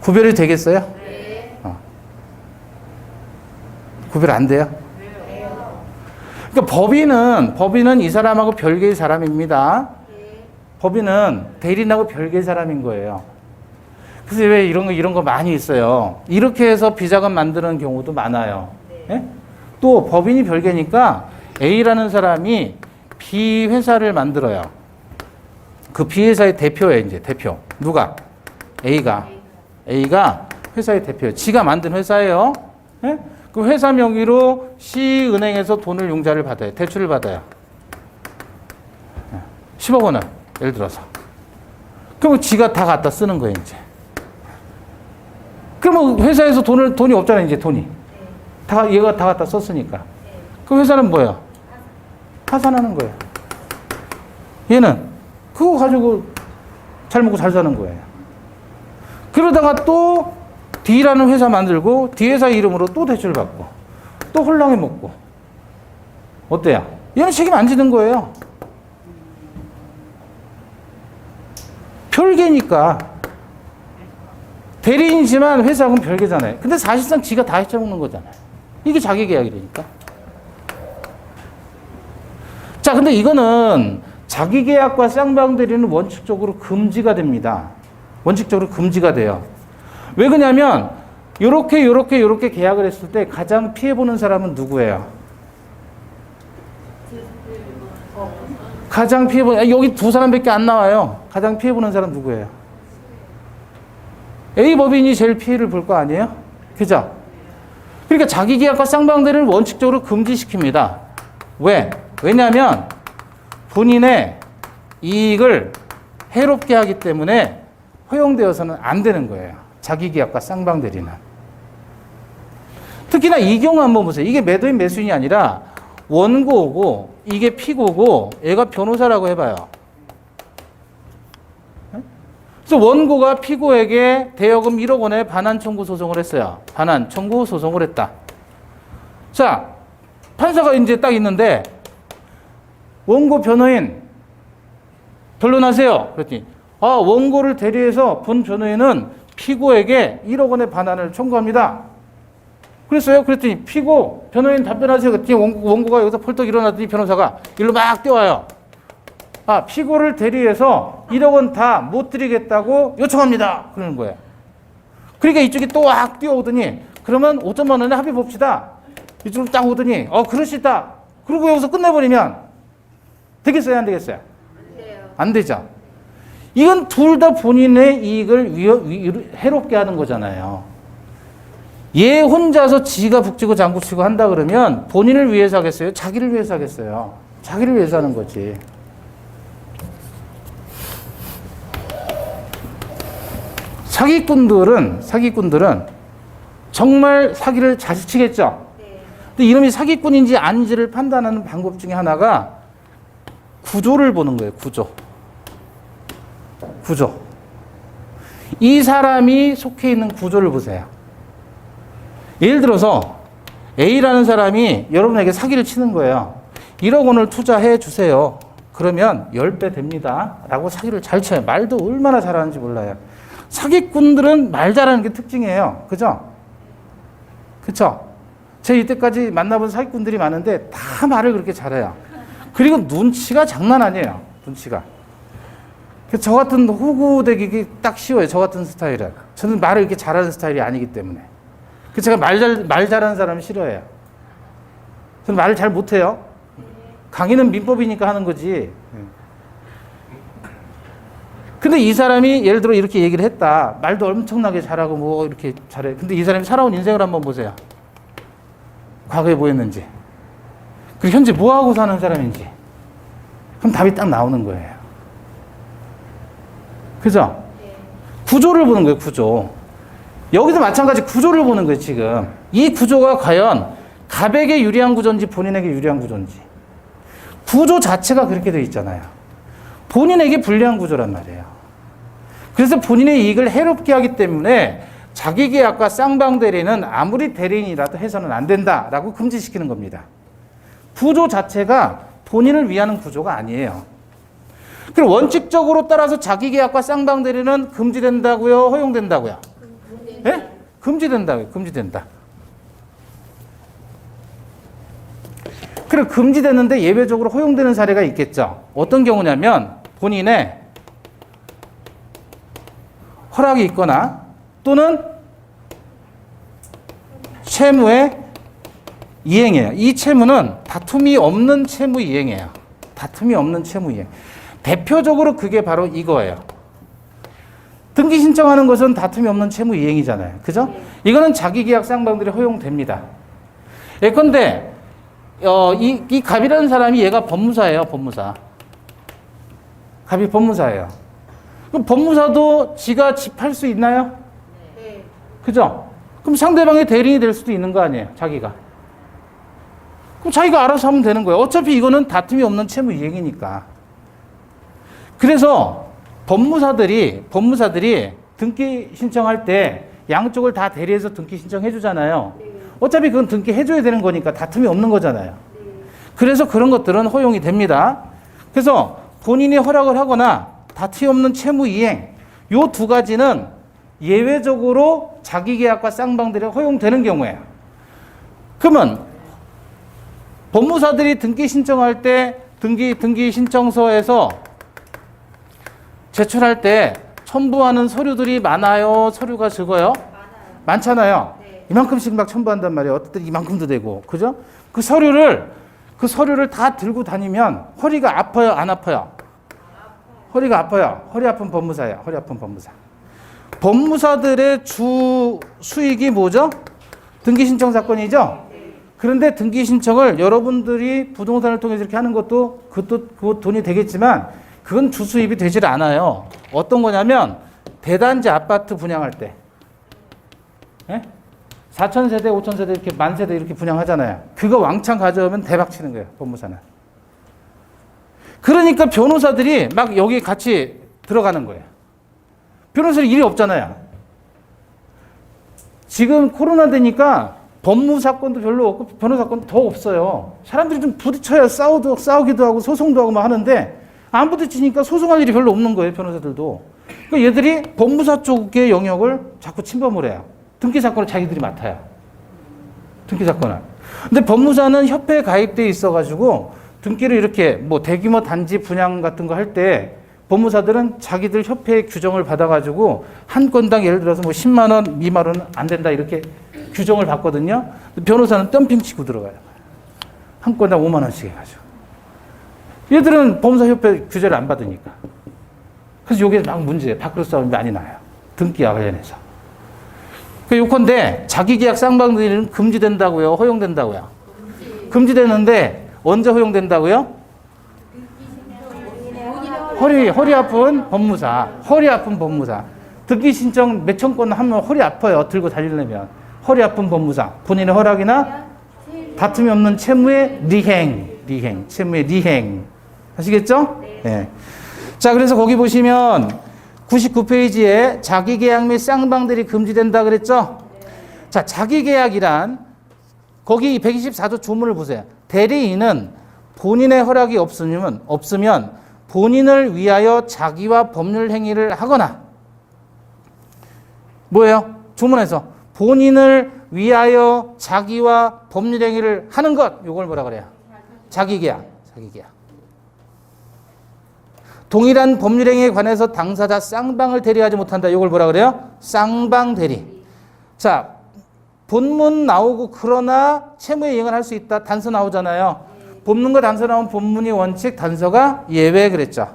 구별이 되겠어요? 네. 구별 안 돼요? 그러니까 법인은 이 사람하고 별개의 사람입니다. 법인은 대리인하고 별개의 사람인 거예요. 그래서 왜 이런 거 많이 있어요. 이렇게 해서 비자금 만드는 경우도 많아요. 예? 또 법인이 별개니까 A라는 사람이 B 회사를 만들어요. 그 B 회사의 대표예요, 이제 대표. 누가? A가 회사의 대표예요. 지가 만든 회사예요. 예? 그 회사 명의로 C은행에서 돈을 융자를 받아요. 대출을 받아요. 10억 원을 예를 들어서. 그럼 지가 다 갖다 쓰는 거예요, 이제. 그러면 회사에서 돈이 없잖아요, 이제 돈이. 얘가 다 갖다 썼으니까. 그 회사는 뭐예요? 파산하는 거예요. 얘는 그거 가지고 잘 먹고 잘 사는 거예요. 그러다가 또 D라는 회사 만들고 D 회사 이름으로 또 대출 받고 또 홀랑이 먹고. 어때요? 얘는 책임 안 지는 거예요. 별개니까. 대리인이지만 회사하고는 별개잖아요. 근데 사실상 지가 다 해쳐먹는 거잖아요. 이게 자기 계약이니까. 자, 근데 이거는 자기 계약과 쌍방대리는 원칙적으로 금지가 됩니다. 원칙적으로 금지가 돼요. 왜 그러냐면 요렇게 계약을 했을 때 가장 피해보는 사람은 누구예요? 가장 피해보는, 여기 두 사람밖에 안 나와요. 가장 피해보는 사람 누구예요? A 법인이 제일 피해를 볼 거 아니에요? 그죠? 그러니까 자기 계약과 쌍방대리를 원칙적으로 금지시킵니다. 왜? 왜냐하면 본인의 이익을 해롭게 하기 때문에 허용되어서는 안 되는 거예요. 자기 계약과 쌍방대리는. 특히나 이 경우 한번 보세요. 이게 매도인 매수인이 아니라 원고고 이게 피고고 얘가 변호사라고 해봐요. 그래서 원고가 피고에게 대여금 1억 원의 반환 청구 소송을 했어요. 반환 청구 소송을 했다. 자, 판사가 이제 딱 있는데 원고 변호인 변론하세요. 그랬더니 원고를 대리해서 본 변호인은 피고에게 1억 원의 반환을 청구합니다. 그랬어요. 그랬더니 피고 변호인 답변하세요. 그랬더니 원고가 여기서 펄떡 일어났더니 변호사가 일로 막 뛰어와요. 피고를 대리해서 1억 원 다 못 드리겠다고 요청합니다. 그러는 거예요. 그러니까 이쪽이 또 막 뛰어오더니 그러면 5천만 원에 합의 봅시다. 이쪽으로 딱 오더니 그러시다. 그리고 여기서 끝내버리면 되겠어요? 안 되겠어요? 안 돼요. 안 되죠. 이건 둘 다 본인의 이익을 해롭게 하는 거잖아요. 얘 혼자서 지가 북치고 장구치고 한다 그러면 본인을 위해서 하겠어요? 자기를 위해서 하겠어요? 자기를 위해서 하는 거지. 사기꾼들은 정말 사기를 잘 치겠죠. 네. 근데 이놈이 사기꾼인지 아닌지를 판단하는 방법 중에 하나가 구조를 보는 거예요. 구조. 이 사람이 속해 있는 구조를 보세요. 예를 들어서 A라는 사람이 여러분에게 사기를 치는 거예요. 1억 원을 투자해 주세요. 그러면 10배 됩니다. 라고 사기를 잘 쳐요. 말도 얼마나 잘하는지 몰라요. 사기꾼들은 말 잘하는 게 특징이에요. 그죠? 제 이때까지 만나본 사기꾼들이 많은데 다 말을 그렇게 잘해요. 그리고 눈치가 장난 아니에요. 눈치가. 저 같은 호구되기 딱 쉬워요. 저 같은 스타일은. 저는 말을 이렇게 잘하는 스타일이 아니기 때문에. 제가 말 잘하는 사람은 싫어해요. 저는 말을 잘 못해요. 강의는 민법이니까 하는 거지. 근데 이 사람이 예를 들어 이렇게 얘기를 했다. 말도 엄청나게 잘하고 뭐 이렇게 잘해. 근데 이 사람이 살아온 인생을 한번 보세요. 과거에 뭐 했는지. 그리고 현재 뭐 하고 사는 사람인지. 그럼 답이 딱 나오는 거예요. 그죠? 구조를 보는 거예요, 구조. 여기도 마찬가지 구조를 보는 거예요, 지금. 이 구조가 과연 갑에게 유리한 구조인지 본인에게 유리한 구조인지. 구조 자체가 그렇게 되어 있잖아요. 본인에게 불리한 구조란 말이에요. 그래서 본인의 이익을 해롭게 하기 때문에 자기 계약과 쌍방대리는 아무리 대리인이라도 해서는 안 된다라고 금지시키는 겁니다. 구조 자체가 본인을 위하는 구조가 아니에요. 그럼 원칙적으로 따라서 자기 계약과 쌍방대리는 금지된다고요? 허용된다고요? 예? 금지된다고요. 금지된다. 그래, 금지되는데 예외적으로 허용되는 사례가 있겠죠. 어떤 경우냐면 본인의 허락이 있거나 또는 채무의 이행이에요. 이 채무는 다툼이 없는 채무 이행이에요. 다툼이 없는 채무 이행. 대표적으로 그게 바로 이거예요. 등기 신청하는 것은 다툼이 없는 채무 이행이잖아요. 그죠? 이거는 자기계약 쌍방들이 허용됩니다. 예컨대 이 갑이라는 사람이 얘가 법무사예요. 법무사. 갑이 법무사예요. 그럼 법무사도 지가 집 할 수 있나요? 네. 그죠? 그럼 상대방의 대리인이 될 수도 있는 거 아니에요. 자기가. 그럼 자기가 알아서 하면 되는 거예요. 어차피 이거는 다툼이 없는 채무 이행이니까. 그래서 법무사들이 등기 신청할 때 양쪽을 다 대리해서 등기 신청해 주잖아요. 어차피 그건 등기 해줘야 되는 거니까 다툼이 없는 거잖아요. 그래서 그런 것들은 허용이 됩니다. 그래서 본인이 허락을 하거나 다툼이 없는 채무 이행, 요 두 가지는 예외적으로 자기계약과 쌍방들이 허용되는 경우예요. 그러면 법무사들이 등기 신청할 때 등기 신청서에서 제출할 때 첨부하는 서류들이 많아요? 서류가 적어요? 많잖아요. 네. 이만큼씩 막 첨부한단 말이에요. 어떨 때 이만큼도 되고. 그죠? 그 서류를 다 들고 다니면 허리가 아파요? 안 아파요? 허리가 아파요. 허리 아픈 법무사예요. 허리 아픈 법무사. 법무사들의 주 수익이 뭐죠? 등기 신청 사건이죠? 그런데 등기 신청을 여러분들이 부동산을 통해서 이렇게 하는 것도 그 돈이 되겠지만 그건 주 수입이 되질 않아요. 어떤 거냐면 대단지 아파트 분양할 때 4,000세대, 5,000세대 이렇게 만세대 이렇게 분양하잖아요. 그거 왕창 가져오면 대박 치는 거예요. 법무사는. 그러니까 변호사들이 막 여기 같이 들어가는 거예요. 변호사는 일이 없잖아요. 지금 코로나 되니까 법무 사건도 별로 없고 변호사 사건도 더 없어요. 사람들이 좀 부딪혀야 싸우기도 하고 소송도 하고 막 하는데 안 부딪히니까 소송할 일이 별로 없는 거예요. 변호사들도. 그러니까 얘들이 법무사 쪽의 영역을 자꾸 침범을 해요. 등기 사건을 자기들이 맡아요. 등기 사건을. 근데 법무사는 협회에 가입돼 있어가지고 등기를 이렇게 뭐 대규모 단지 분양 같은 거 할 때 법무사들은 자기들 협회의 규정을 받아가지고 한 건당 예를 들어서 뭐 10만 원 미만은 안 된다 이렇게 규정을 받거든요. 변호사는 덤핑 치고 들어가요. 한 건당 5만 원씩 해가지고. 얘들은 법무사협회 규제를 안 받으니까. 그래서 이게 막 문제예요. 밖으로 싸움이 많이 나요. 등기와 관련해서. 요컨대 자기계약 쌍방들이는 금지된다고요? 허용된다고요? 금지되는데 언제 허용된다고요? 허리 아픈 법무사. 허리 아픈 법무사. 등기 신청 몇 천 건 하면 허리 아파요. 들고 다니려면. 허리 아픈 법무상. 본인의 허락이나 다툼이 없는 채무의 리행. 채무의 리행. 아시겠죠? 네. 자, 그래서 거기 보시면 99페이지에 자기계약 및 쌍방들이 금지된다 그랬죠? 자, 자기계약이란 거기 124조 조문을 보세요. 대리인은 본인의 허락이 없으면 본인을 위하여 자기와 법률 행위를 하거나 뭐예요? 조문에서 본인을 위하여 자기와 법률 행위를 하는 것, 이걸 뭐라 그래요? 자기계약. 동일한 법률 행위에 관해서 당사자 쌍방을 대리하지 못한다. 이걸 뭐라 그래요? 쌍방 대리. 자, 본문 나오고 그러나 채무에 이행을 할 수 있다. 단서 나오잖아요. 본문과 단서 나온 본문이 원칙, 단서가 예외 그랬죠.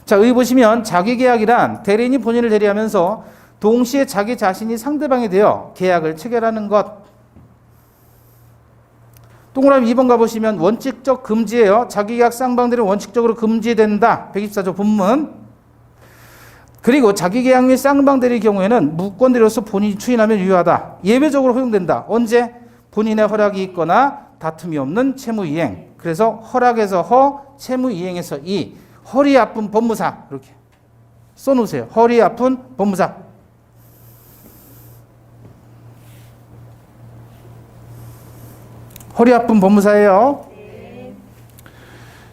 자, 여기 보시면 자기계약이란 대리인이 본인을 대리하면서 동시에 자기 자신이 상대방이 되어 계약을 체결하는 것. 동그라미 2번 가보시면 원칙적 금지예요. 자기계약 쌍방들은 원칙적으로 금지된다. 124조 본문. 그리고 자기계약 및 쌍방대리의 경우에는 무권대리로서 본인이 추인하면 유효하다. 예외적으로 허용된다. 언제? 본인의 허락이 있거나 다툼이 없는 채무이행. 그래서 허락에서 허, 채무이행에서 이. 허리 아픈 법무사. 이렇게 써놓으세요. 허리 아픈 법무사. 허리 아픈 법무사예요.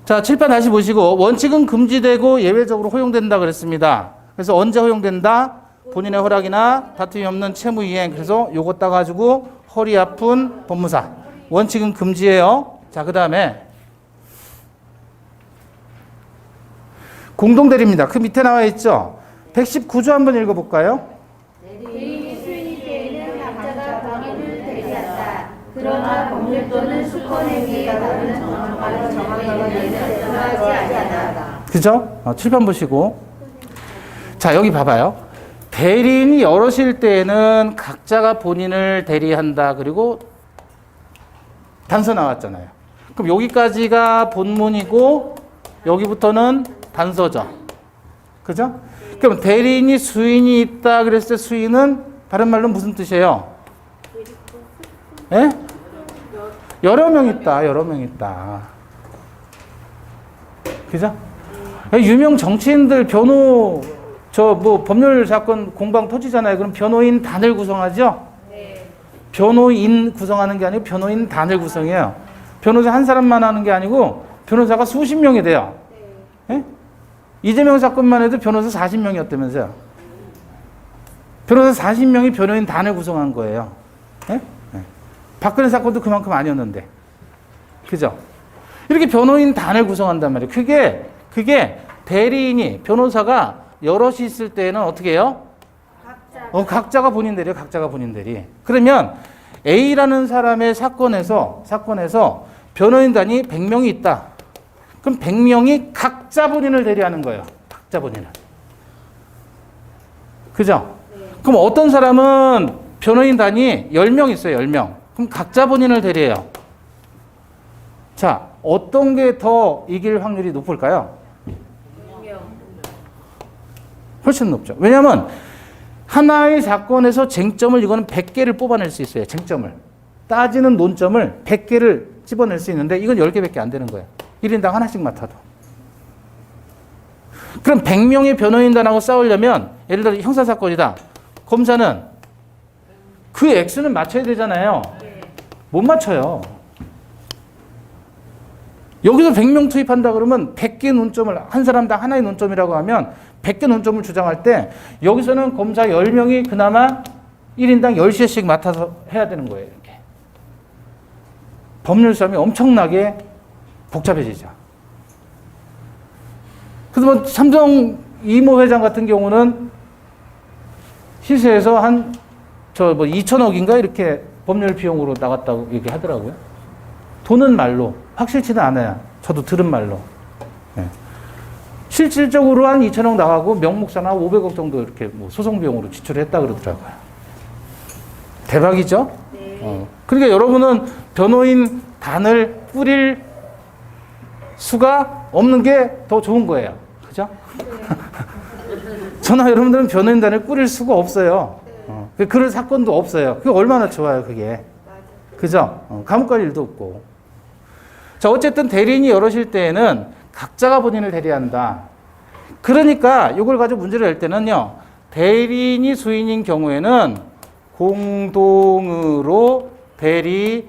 자, 칠판 다시 보시고 원칙은 금지되고 예외적으로 허용된다 그랬습니다. 그래서 언제 허용된다? 본인의 허락이나 다툼이 없는 채무이행. 그래서 요거 따가지고 허리 아픈 법무사. 원칙은 금지예요. 자, 그 다음에 공동대리입니다. 그 밑에 나와 있죠. 119조 한번 읽어볼까요? 대리인이 수인이 때에는 각자가 본인을 대리한다. 그러나 법률 또는 수권 행위에 따른 정황과 예는 정하지 아니하다. 그죠? 칠판 보시고. 자, 여기 봐봐요. 대리인이 여럿일 때에는 각자가 본인을 대리한다. 그리고 단서 나왔잖아요. 그럼 여기까지가 본문이고 여기부터는 단서죠. 그죠? 그럼 대리인이 수인이 있다 그랬을 때 수인은 다른 말로 무슨 뜻이에요? 예? 여러 명 있다. 그죠? 유명 정치인들 변호 법률 사건 공방 터지잖아요. 그럼 변호인 단을 구성하죠? 네. 변호인 구성하는 게 아니고 변호인 단을 구성해요. 변호사 한 사람만 하는 게 아니고 변호사가 수십 명이 돼요. 네. 예? 이재명 사건만 해도 변호사 40명이었다면서요. 변호사 40명이 변호인 단을 구성한 거예요. 예? 네. 박근혜 사건도 그만큼 아니었는데. 그죠? 이렇게 변호인 단을 구성한단 말이에요. 그게 대리인이, 변호사가 여럿이 있을 때는 어떻게 해요? 각자가 본인 대리. 그러면 A라는 사람의 사건에서 변호인단이 100명이 있다. 그럼 100명이 각자 본인을 대리하는 거예요. 각자 본인을. 그죠? 네. 그럼 어떤 사람은 변호인단이 10명 있어요. 10명. 그럼 각자 본인을 대리해요. 자, 어떤 게 더 이길 확률이 높을까요? 훨씬 높죠. 왜냐하면 하나의 사건에서 쟁점을 이거는 100개를 뽑아낼 수 있어요. 쟁점을. 따지는 논점을 100개를 집어낼 수 있는데 이건 10개밖에 안 되는 거예요. 1인당 하나씩 맡아도. 그럼 100명의 변호인단하고 싸우려면 예를 들어 형사사건이다. 검사는 그 액수는 맞춰야 되잖아요. 못 맞춰요. 여기서 100명 투입한다 그러면 100개 논점을 한 사람당 하나의 논점이라고 하면 100개 논점을 주장할 때 여기서는 검사 10명이 그나마 1인당 10시씩 맡아서 해야 되는 거예요. 이렇게. 법률 싸움이 엄청나게 복잡해지죠. 그래서 뭐 삼성 이모 회장 같은 경우는 시세에서 2천억인가 이렇게 법률 비용으로 나갔다고 얘기하더라고요. 돈은 말로, 확실치는 않아요. 저도 들은 말로. 네. 실질적으로 한 2천억 나가고 명목사나 500억 정도 이렇게 뭐 소송 비용으로 지출했다 그러더라고요. 대박이죠? 네. 그러니까 여러분은 변호인 단을 꾸릴 수가 없는 게 더 좋은 거예요. 그죠? 네. 저나 여러분들은 변호인단을 꾸릴 수가 없어요. 그럴 사건도 없어요. 그게 얼마나 좋아요, 그게. 그죠? 감옥 갈 일도 없고. 자, 어쨌든 대리인이 여럿일 때에는 각자가 본인을 대리한다. 그러니까 이걸 가지고 문제를 낼 때는요, 대리인이 수인인 경우에는 공동으로 대리하여야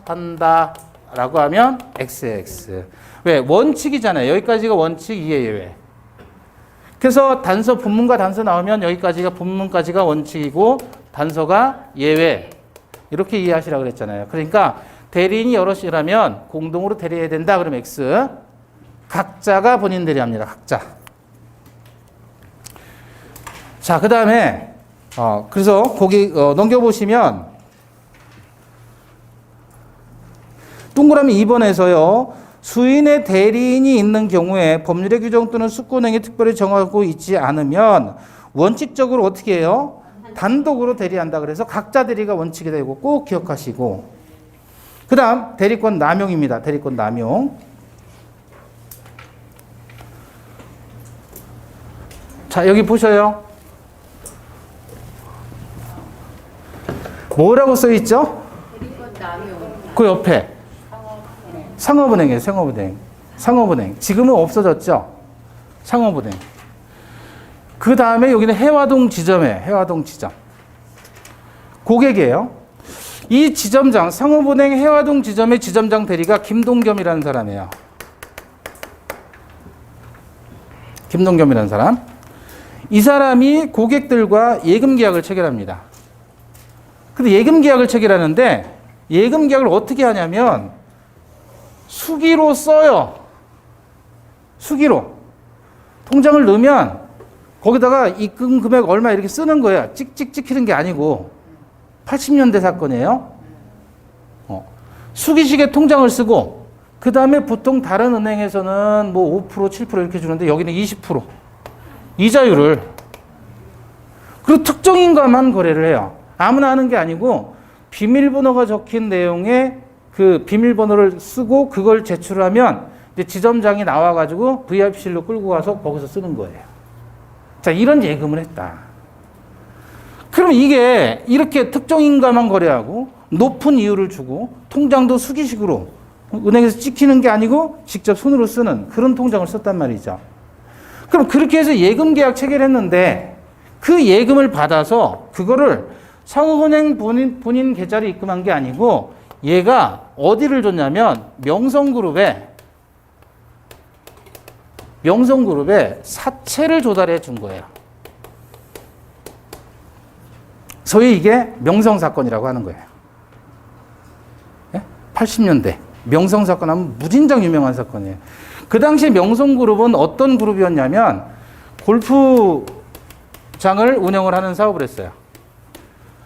한다. 라고 하면 XX. 왜? 원칙이잖아요. 여기까지가 원칙, 이해 예외. 그래서 단서, 본문과 단서 나오면 여기까지가 본문까지가 원칙이고 단서가 예외. 이렇게 이해하시라고 그랬잖아요. 그러니까 대리인이 여럿이라면 공동으로 대리해야 된다. 그러면 X. 각자가 본인 대리합니다. 각자. 자, 그 다음에 그래서 거기 넘겨보시면 동그라미 2번에서요. 수인의 대리인이 있는 경우에 법률의 규정 또는 수권행위 특별히 정하고 있지 않으면 원칙적으로 어떻게 해요? 단독으로 대리한다. 그래서 각자 대리가 원칙이 되고 꼭 기억하시고. 그 다음 대리권 남용입니다. 대리권 남용. 자, 여기 보셔요. 뭐라고 써 있죠? 대리권 남용. 그 옆에 상업은행이에요. 상업은행. 상업은행. 지금은 없어졌죠? 상업은행. 그 다음에 여기는 해화동 지점에 해화동 지점. 고객이에요. 이 지점장, 상업은행 해화동 지점의 지점장 대리가 김동겸이라는 사람이에요. 김동겸이라는 사람. 이 사람이 고객들과 예금 계약을 체결합니다. 근데 예금 계약을 체결하는데 예금 계약을 어떻게 하냐면 수기로 써요. 수기로. 통장을 넣으면 거기다가 입금 금액 얼마 이렇게 쓰는 거예요. 찍찍 찍히는 게 아니고. 80년대 사건이에요. 수기식의 통장을 쓰고 그 다음에 보통 다른 은행에서는 뭐 5%, 7% 이렇게 주는데 여기는 20% 이자율을. 그리고 특정인과만 거래를 해요. 아무나 하는 게 아니고 비밀번호가 적힌 내용의 그 비밀번호를 쓰고 그걸 제출하면 이제 지점장이 나와가지고 VIP실로 끌고 가서 거기서 쓰는 거예요. 자, 이런 예금을 했다. 그럼 이게 이렇게 특정인과만 거래하고 높은 이율을 주고 통장도 수기식으로 은행에서 찍히는 게 아니고 직접 손으로 쓰는 그런 통장을 썼단 말이죠. 그럼 그렇게 해서 예금 계약 체결했는데 그 예금을 받아서 그거를 상업은행 본인 계좌로 입금한 게 아니고 얘가 어디를 줬냐면 명성그룹에 사채를 조달해 준 거예요. 소위 이게 명성사건이라고 하는 거예요. 80년대 명성사건 하면 무진장 유명한 사건이에요. 그 당시에 명성그룹은 어떤 그룹이었냐면 골프장을 운영을 하는 사업을 했어요.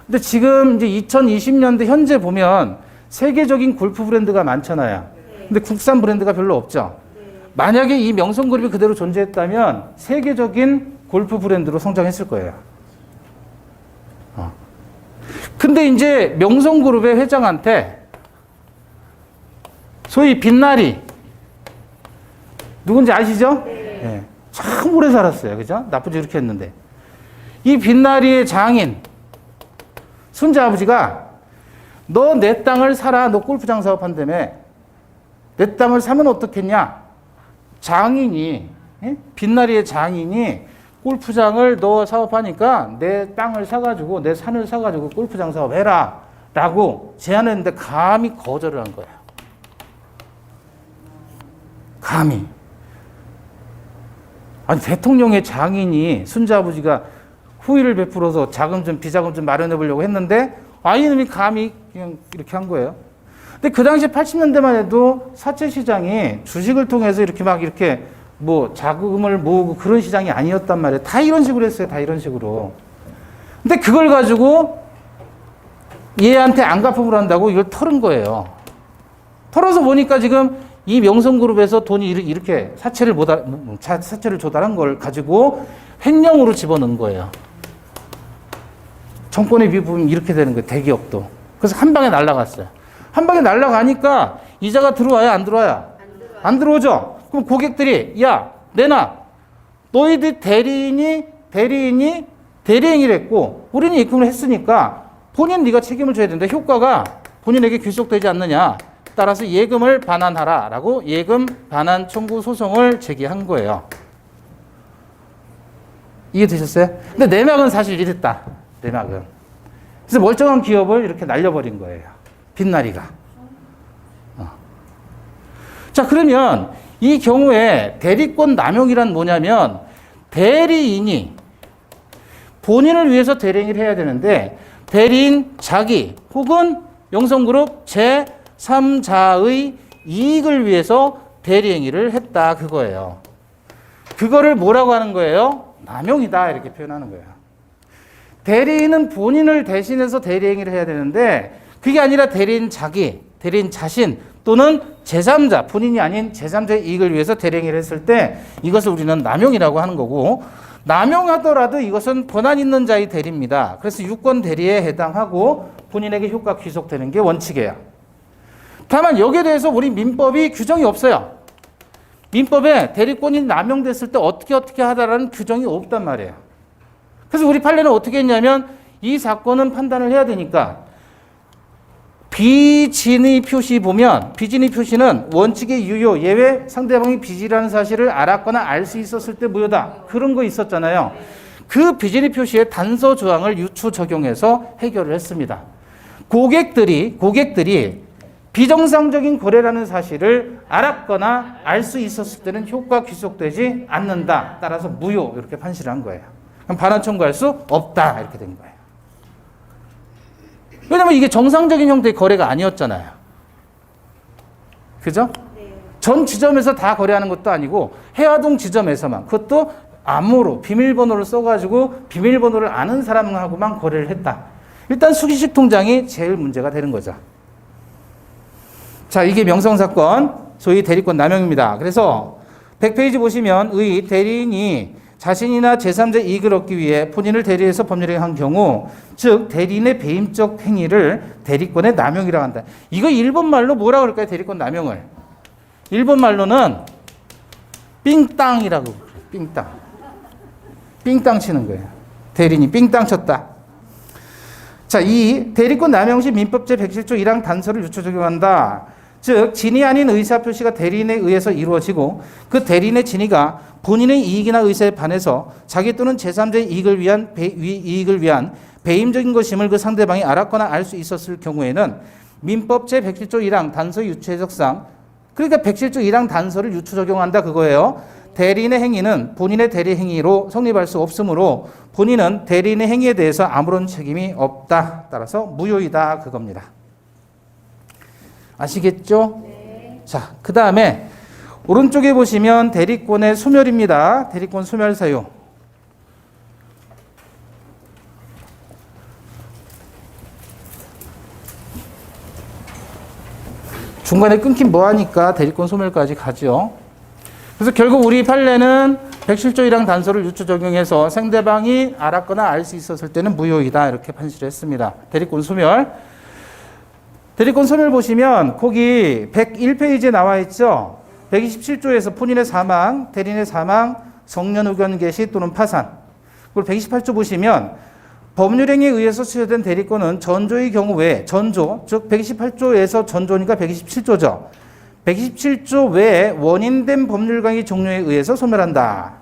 근데 지금 이제 2020년대 현재 보면 세계적인 골프 브랜드가 많잖아요. 근데 국산 브랜드가 별로 없죠. 만약에 이 명성그룹이 그대로 존재했다면 세계적인 골프 브랜드로 성장했을 거예요. 근데 이제 명성그룹의 회장한테 소위 빛나리 누군지 아시죠? 네. 참 오래 살았어요. 그죠? 나쁘지 그렇게 했는데. 이 빛나리의 장인 손자 아버지가 너 내 땅을 사라. 너 골프장 사업한다며. 내 땅을 사면 어떻겠냐? 장인이 빛나리의 장인이 골프장을 너 사업하니까 내 땅을 사가지고 내 산을 사가지고 골프장 사업해라 라고 제안했는데 감히 거절을 한 거예요. 감히. 아니 대통령의 장인이 손자아버지가 후의를 베풀어서 비자금 좀 마련해 보려고 했는데 이놈이 감히 그냥 이렇게 한 거예요. 근데 그 당시 80년대만 해도 사채 시장이 주식을 통해서 이렇게 뭐 자금을 모으고 그런 시장이 아니었단 말이에요. 다 이런 식으로 했어요. 다 이런 식으로. 근데 그걸 가지고 얘한테 안 갚음을 한다고 이걸 털은 거예요. 털어서 보니까 지금 이 명성그룹에서 돈이 이렇게 사채를 조달한 걸 가지고 횡령으로 집어넣은 거예요. 정권의 미부분이 이렇게 되는 거예요. 대기업도. 그래서 한 방에 날아갔어요. 한 방에 날아가니까 이자가 들어와야 안 들어와요? 안 들어오죠? 그럼 고객들이 야 내놔. 너희들 대리인이 대리행위를 했고 우리는 입금을 했으니까 본인 네가 책임을 져야 된다. 효과가 본인에게 귀속되지 않느냐. 따라서 예금을 반환하라 라고 예금 반환 청구 소송을 제기한 거예요. 이해되셨어요? 근데 내막은 사실 이랬다. 내막은. 그래서 멀쩡한 기업을 이렇게 날려버린 거예요. 빛나리가. 자, 그러면 이 경우에 대리권 남용이란 뭐냐면 대리인이 본인을 위해서 대리행위를 해야 되는데 대리인 자기 혹은 영성그룹 제3자의 이익을 위해서 대리행위를 했다 그거예요. 그거를 뭐라고 하는 거예요? 남용이다 이렇게 표현하는 거예요. 대리인은 본인을 대신해서 대리행위를 해야 되는데 그게 아니라 대리인 자기, 대리인 자신 또는 제3자, 본인이 아닌 제3자의 이익을 위해서 대리행위를 했을 때 이것을 우리는 남용이라고 하는 거고 남용하더라도 이것은 권한 있는 자의 대리입니다. 그래서 유권 대리에 해당하고 본인에게 효과 귀속되는 게 원칙이에요. 다만 여기에 대해서 우리 민법이 규정이 없어요. 민법에 대리권이 남용됐을 때 어떻게 하다라는 규정이 없단 말이에요. 그래서 우리 판례는 어떻게 했냐면 이 사건은 판단을 해야 되니까 비진의 표시 보면 비진의 표시는 원칙의 유효, 예외, 상대방이 빚이라는 사실을 알았거나 알 수 있었을 때 무효다. 그런 거 있었잖아요. 그 비진의 표시에 단서 조항을 유추 적용해서 해결을 했습니다. 고객들이 비정상적인 거래라는 사실을 알았거나 알 수 있었을 때는 효과 귀속되지 않는다. 따라서 무효 이렇게 판시를 한 거예요. 그럼 반환 청구할 수 없다 이렇게 된 거예요. 왜냐면 이게 정상적인 형태의 거래가 아니었잖아요. 그죠? 전 지점에서 다 거래하는 것도 아니고 해화동 지점에서만 그것도 암호로 비밀번호를 써가지고 비밀번호를 아는 사람하고만 거래를 했다. 일단 수기식 통장이 제일 문제가 되는 거죠. 자, 이게 명성사건 소위 대리권 남용입니다. 그래서 100페이지 보시면 의 대리인이 자신이나 제3자 이익을 얻기 위해 본인을 대리해서 법률행위한 경우 즉 대리인의 배임적 행위를 대리권의 남용이라고 한다. 이거 일본 말로 뭐라 그럴까요? 대리권 남용을. 일본 말로는 삥땅이라고 그래요. 삥땅. 삥땅 치는 거예요. 대리인이 삥땅 쳤다. 자, 이 대리권 남용 시 민법 제107조 1항 단서를 유추 적용한다. 즉 진위 아닌 의사표시가 대리인에 의해서 이루어지고 그 대리인의 진위가 본인의 이익이나 의사에 반해서 자기 또는 제3자의 이익을 위한 배임적인 것임을 그 상대방이 알았거나 알 수 있었을 경우에는 민법 제107조 1항 단서 유추 해석상 그러니까 107조 1항 단서를 유추 적용한다 그거예요. 대리인의 행위는 본인의 대리 행위로 성립할 수 없으므로 본인은 대리인의 행위에 대해서 아무런 책임이 없다. 따라서 무효이다 그겁니다. 아시겠죠? 네. 자, 그 다음에 오른쪽에 보시면 대리권의 소멸입니다. 대리권 소멸 사유. 중간에 끊긴 뭐하니까 대리권 소멸까지 가죠. 그래서 결국 우리 판례는 107조 1항 단서를 유추 적용해서 상대방이 알았거나 알 수 있었을 때는 무효이다 이렇게 판시를 했습니다. 대리권 소멸. 대리권 소멸 보시면 거기 101페이지에 나와 있죠. 127조에서 본인의 사망, 대리인의 사망, 성년 의견 개시 또는 파산. 그리고 128조 보시면 법률행위에 의해서 수여된 대리권은 전조의 경우 외에 전조, 즉 128조에서 전조니까 127조죠. 127조 외에 원인된 법률관계 종료에 의해서 소멸한다.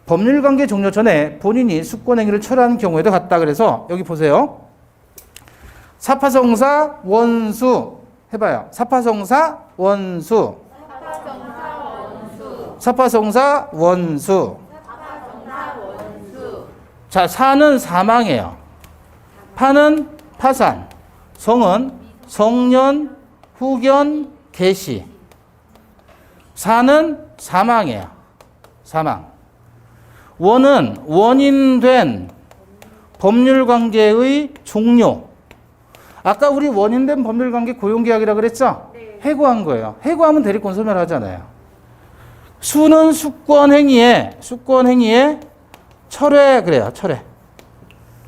법률관계 종료 전에 본인이 수권행위를 철회한 경우에도 같다. 그래서 여기 보세요. 사파성사 원수 해봐요. 사파성사 원수. 사파성사 원수. 자, 사는 사망이에요. 파는 파산. 성은 성년, 후견, 개시. 사는 사망이에요. 사망. 원은 원인된 법률관계의 종료. 아까 우리 원인된 법률관계 고용계약이라고 그랬죠? 네. 해고한 거예요. 해고하면 대리권 소멸하잖아요. 수는 수권행위에 철회 그래요. 철회.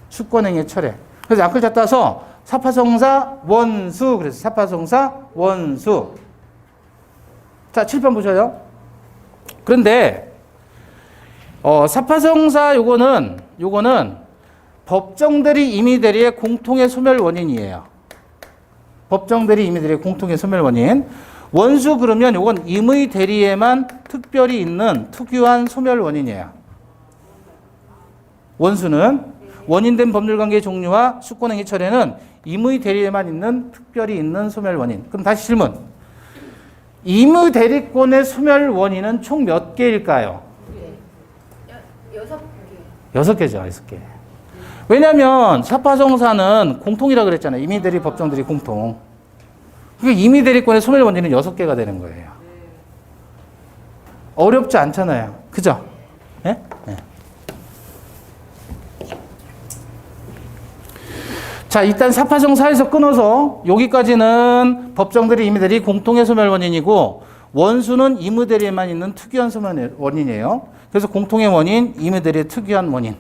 수권행위의 철회. 그래서 앞글 잡다서 사파성사 원수. 그래서 사파성사 원수. 자, 7번 보셔요. 그런데 사파성사 요거는 법정대리 임의대리의 공통의 소멸 원인이에요. 법정대리 임의대리의 공통의 소멸 원인. 원수 그러면 요건 임의대리에만 특별히 있는 특유한 소멸 원인이에요. 원수는 원인된 법률관계의 종류와 수권행위 철회는 임의대리에만 있는 특별히 있는 소멸 원인. 그럼 다시 질문. 임의대리권의 소멸 원인은 총 몇 개일까요? 6개죠. 6개. 왜냐하면 사파성사는 공통이라 그랬잖아요. 임의대리, 법정대리 공통. 그러니까 임의대리권의 소멸 원인은 6개가 되는 거예요. 어렵지 않잖아요. 그죠? 예? 예. 자, 일단 사파성사에서 끊어서 여기까지는 법정대리, 임의대리 공통의 소멸 원인이고 원수는 임의대리에만 있는 특유한 소멸 원인이에요. 그래서 공통의 원인, 임의대리의 특유한 원인.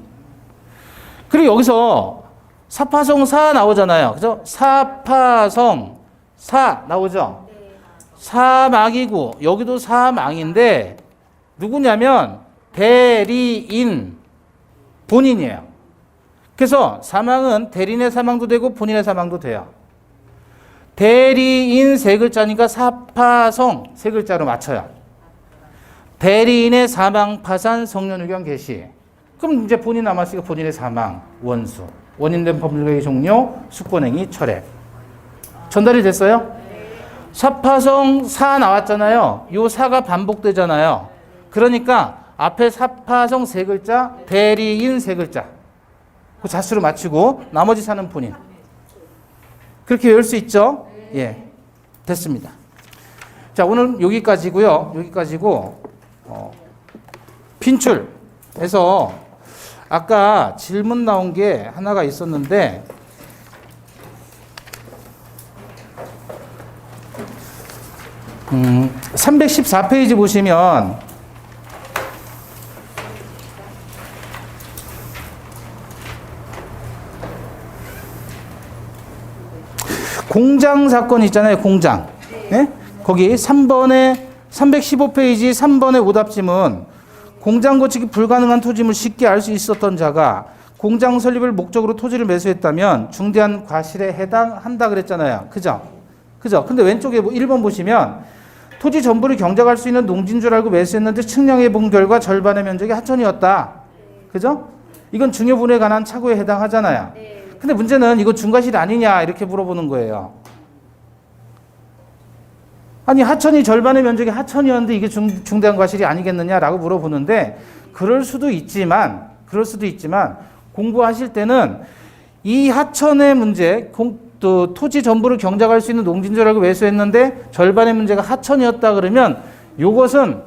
그리고 여기서 사파성사 나오잖아요. 그죠? 사파성사 나오죠? 사망이고 여기도 사망인데 누구냐면 대리인 본인이에요. 그래서 사망은 대리인의 사망도 되고 본인의 사망도 돼요. 대리인 세 글자니까 사파성 세 글자로 맞춰요. 대리인의 사망, 파산, 성년후견, 개시. 그럼 이제 본인 남았으니까 본인의 사망, 원수, 원인된 법률관계 종료, 수권행위, 철회. 전달이 됐어요? 사파성 사 나왔잖아요. 요 사가 반복되잖아요. 그러니까 앞에 사파성 세 글자, 대리인 세 글자. 그 자수로 맞추고 나머지 사는 본인. 그렇게 외울 수 있죠? 예, 됐습니다. 자, 오늘 여기까지고요. 여기까지고 핀출에서 아까 질문 나온 게 하나가 있었는데 음, 314페이지 보시면 공장 사건 있잖아요. 공장. 네? 거기 3번에 315페이지 3번의 오답지문. 공장 건축이 불가능한 토지임을 쉽게 알 수 있었던 자가 공장 설립을 목적으로 토지를 매수했다면 중대한 과실에 해당한다 그랬잖아요. 그죠? 그죠? 근데 왼쪽에 1번 보시면 토지 전부를 경작할 수 있는 농지인 줄 알고 매수했는데 측량해 본 결과 절반의 면적이 하천이었다. 그죠? 이건 중요분에 관한 착오에 해당하잖아요. 근데 문제는 이거 중과실 아니냐 이렇게 물어보는 거예요. 아니 하천이 절반의 면적이 하천이었는데 이게 중대한 과실이 아니겠느냐라고 물어보는데 그럴 수도 있지만 공부하실 때는 이 하천의 문제 또 토지 전부를 경작할 수 있는 농지인 줄 알고 매수했는데 절반의 문제가 하천이었다 그러면 이것은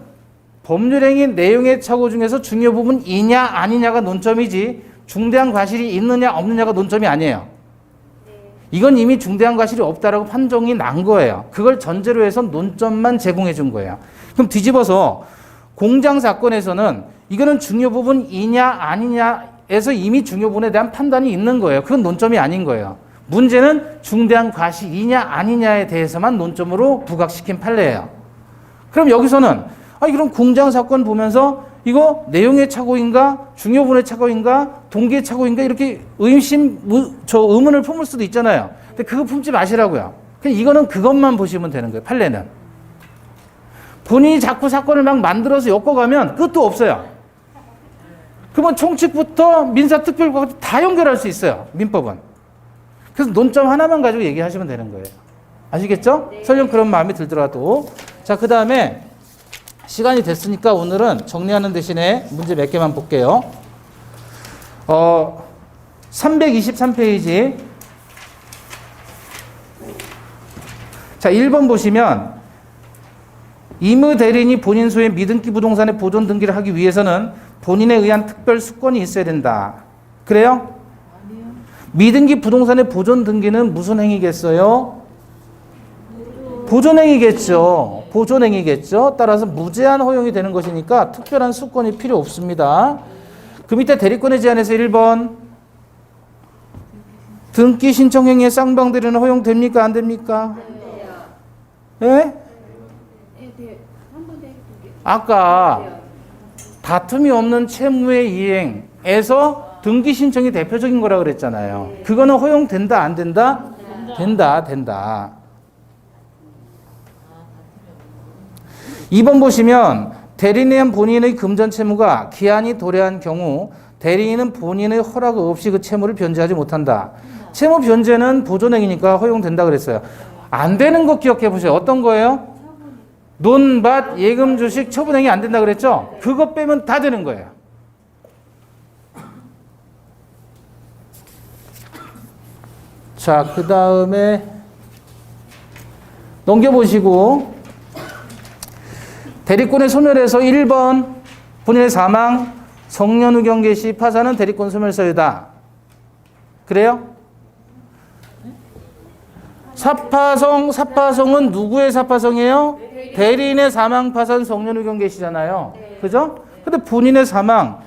법률행위 내용의 착오 중에서 중요 부분 이냐 아니냐가 논점이지 중대한 과실이 있느냐 없느냐가 논점이 아니에요. 이건 이미 중대한 과실이 없다라고 판정이 난 거예요. 그걸 전제로 해서 논점만 제공해 준 거예요. 그럼 뒤집어서 공장 사건에서는 이거는 중요 부분 이냐 아니냐에서 이미 중요 부분에 대한 판단이 있는 거예요. 그건 논점이 아닌 거예요. 문제는 중대한 과실이냐 아니냐에 대해서만 논점으로 부각시킨 판례예요. 그럼 여기서는 그럼 공장 사건 보면서 이거 내용의 착오인가 중요 부분의 착오인가 동기의 착오인가 이렇게 의문을 품을 수도 있잖아요. 근데 그거 품지 마시라고요. 그냥 이거는 그것만 보시면 되는 거예요. 판례는. 본인이 자꾸 사건을 막 만들어서 엮어가면 끝도 없어요. 그러면 총칙부터 민사특별과까지 다 연결할 수 있어요. 민법은. 그래서 논점 하나만 가지고 얘기하시면 되는 거예요. 아시겠죠? 네. 설령 그런 마음이 들더라도. 자, 그 다음에 시간이 됐으니까 오늘은 정리하는 대신에 문제 몇 개만 볼게요. 323페이지. 자, 1번 보시면 임의대리인이 본인 소유의 미등기 부동산의 보존 등기를 하기 위해서는 본인에 의한 특별 수권이 있어야 된다. 그래요? 아니요. 미등기 부동산의 보존 등기는 무슨 행위겠어요? 보존행위겠죠. 보존행위겠죠. 따라서 무제한 허용이 되는 것이니까 특별한 수권이 필요 없습니다. 그 밑에 대리권의 제한에서 1번 등기 신청행위에 쌍방대리는 허용됩니까? 안 됩니까? 예? 아까 다툼이 없는 채무의 이행에서 등기 신청이 대표적인 거라 그랬잖아요. 그거는 허용된다, 안 된다? 된다. 2번 보시면 대리인은 본인의 금전 채무가 기한이 도래한 경우 대리인은 본인의 허락 없이 그 채무를 변제하지 못한다. 채무 변제는 보존행위니까 허용된다 그랬어요. 안 되는 거 기억해 보세요. 어떤 거예요? 논, 밭, 예금, 주식, 처분행위 안 된다 그랬죠? 그거 빼면 다 되는 거예요. 자, 그 다음에 넘겨보시고 대리권의 소멸에서 1번 본인의 사망, 성년 후 경계 시 파산은 대리권 소멸 사유다. 그래요? 사파성은 누구의 사파성이에요? 대리인의 사망, 파산, 성년 후 경계 시잖아요. 그죠? 근데 본인의 사망은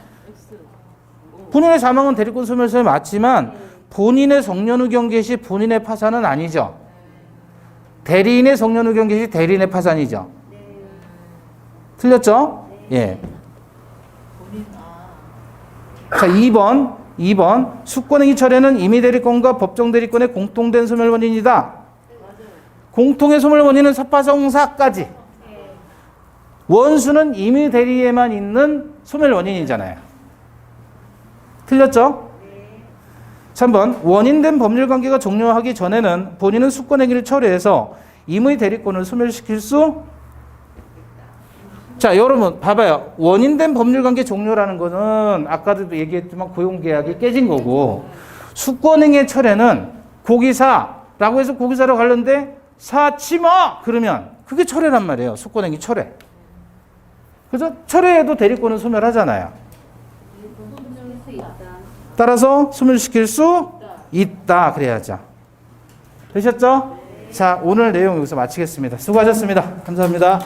대리권 소멸 사유 맞지만 본인의 성년 후 경계 시 본인의 파산은 아니죠. 대리인의 성년 후 경계 시 대리인의 파산이죠. 틀렸죠? 예. 자, 2번. 수권행위 철회는 임의 대리권과 법정 대리권의 공통된 소멸 원인이다. 공통의 소멸 원인은 사파성사까지. 원수는 임의 대리에만 있는 소멸 원인이잖아요. 틀렸죠? 3번. 원인된 법률 관계가 종료하기 전에는 본인은 수권행위를 철회해서 임의 대리권을 소멸시킬 수. 자, 여러분 봐봐요. 원인된 법률관계 종료라는 것은 아까도 얘기했지만 고용계약이 깨진 거고, 수권행위의 철회는 고기사라고 해서 고기사로 관련돼 사치마 그러면 그게 철회란 말이에요. 수권행위 철회. 그래서 철회해도 대리권은 소멸하잖아요. 따라서 소멸시킬 수 있다 그래야죠. 되셨죠? 자, 오늘 내용 여기서 마치겠습니다. 수고하셨습니다. 감사합니다.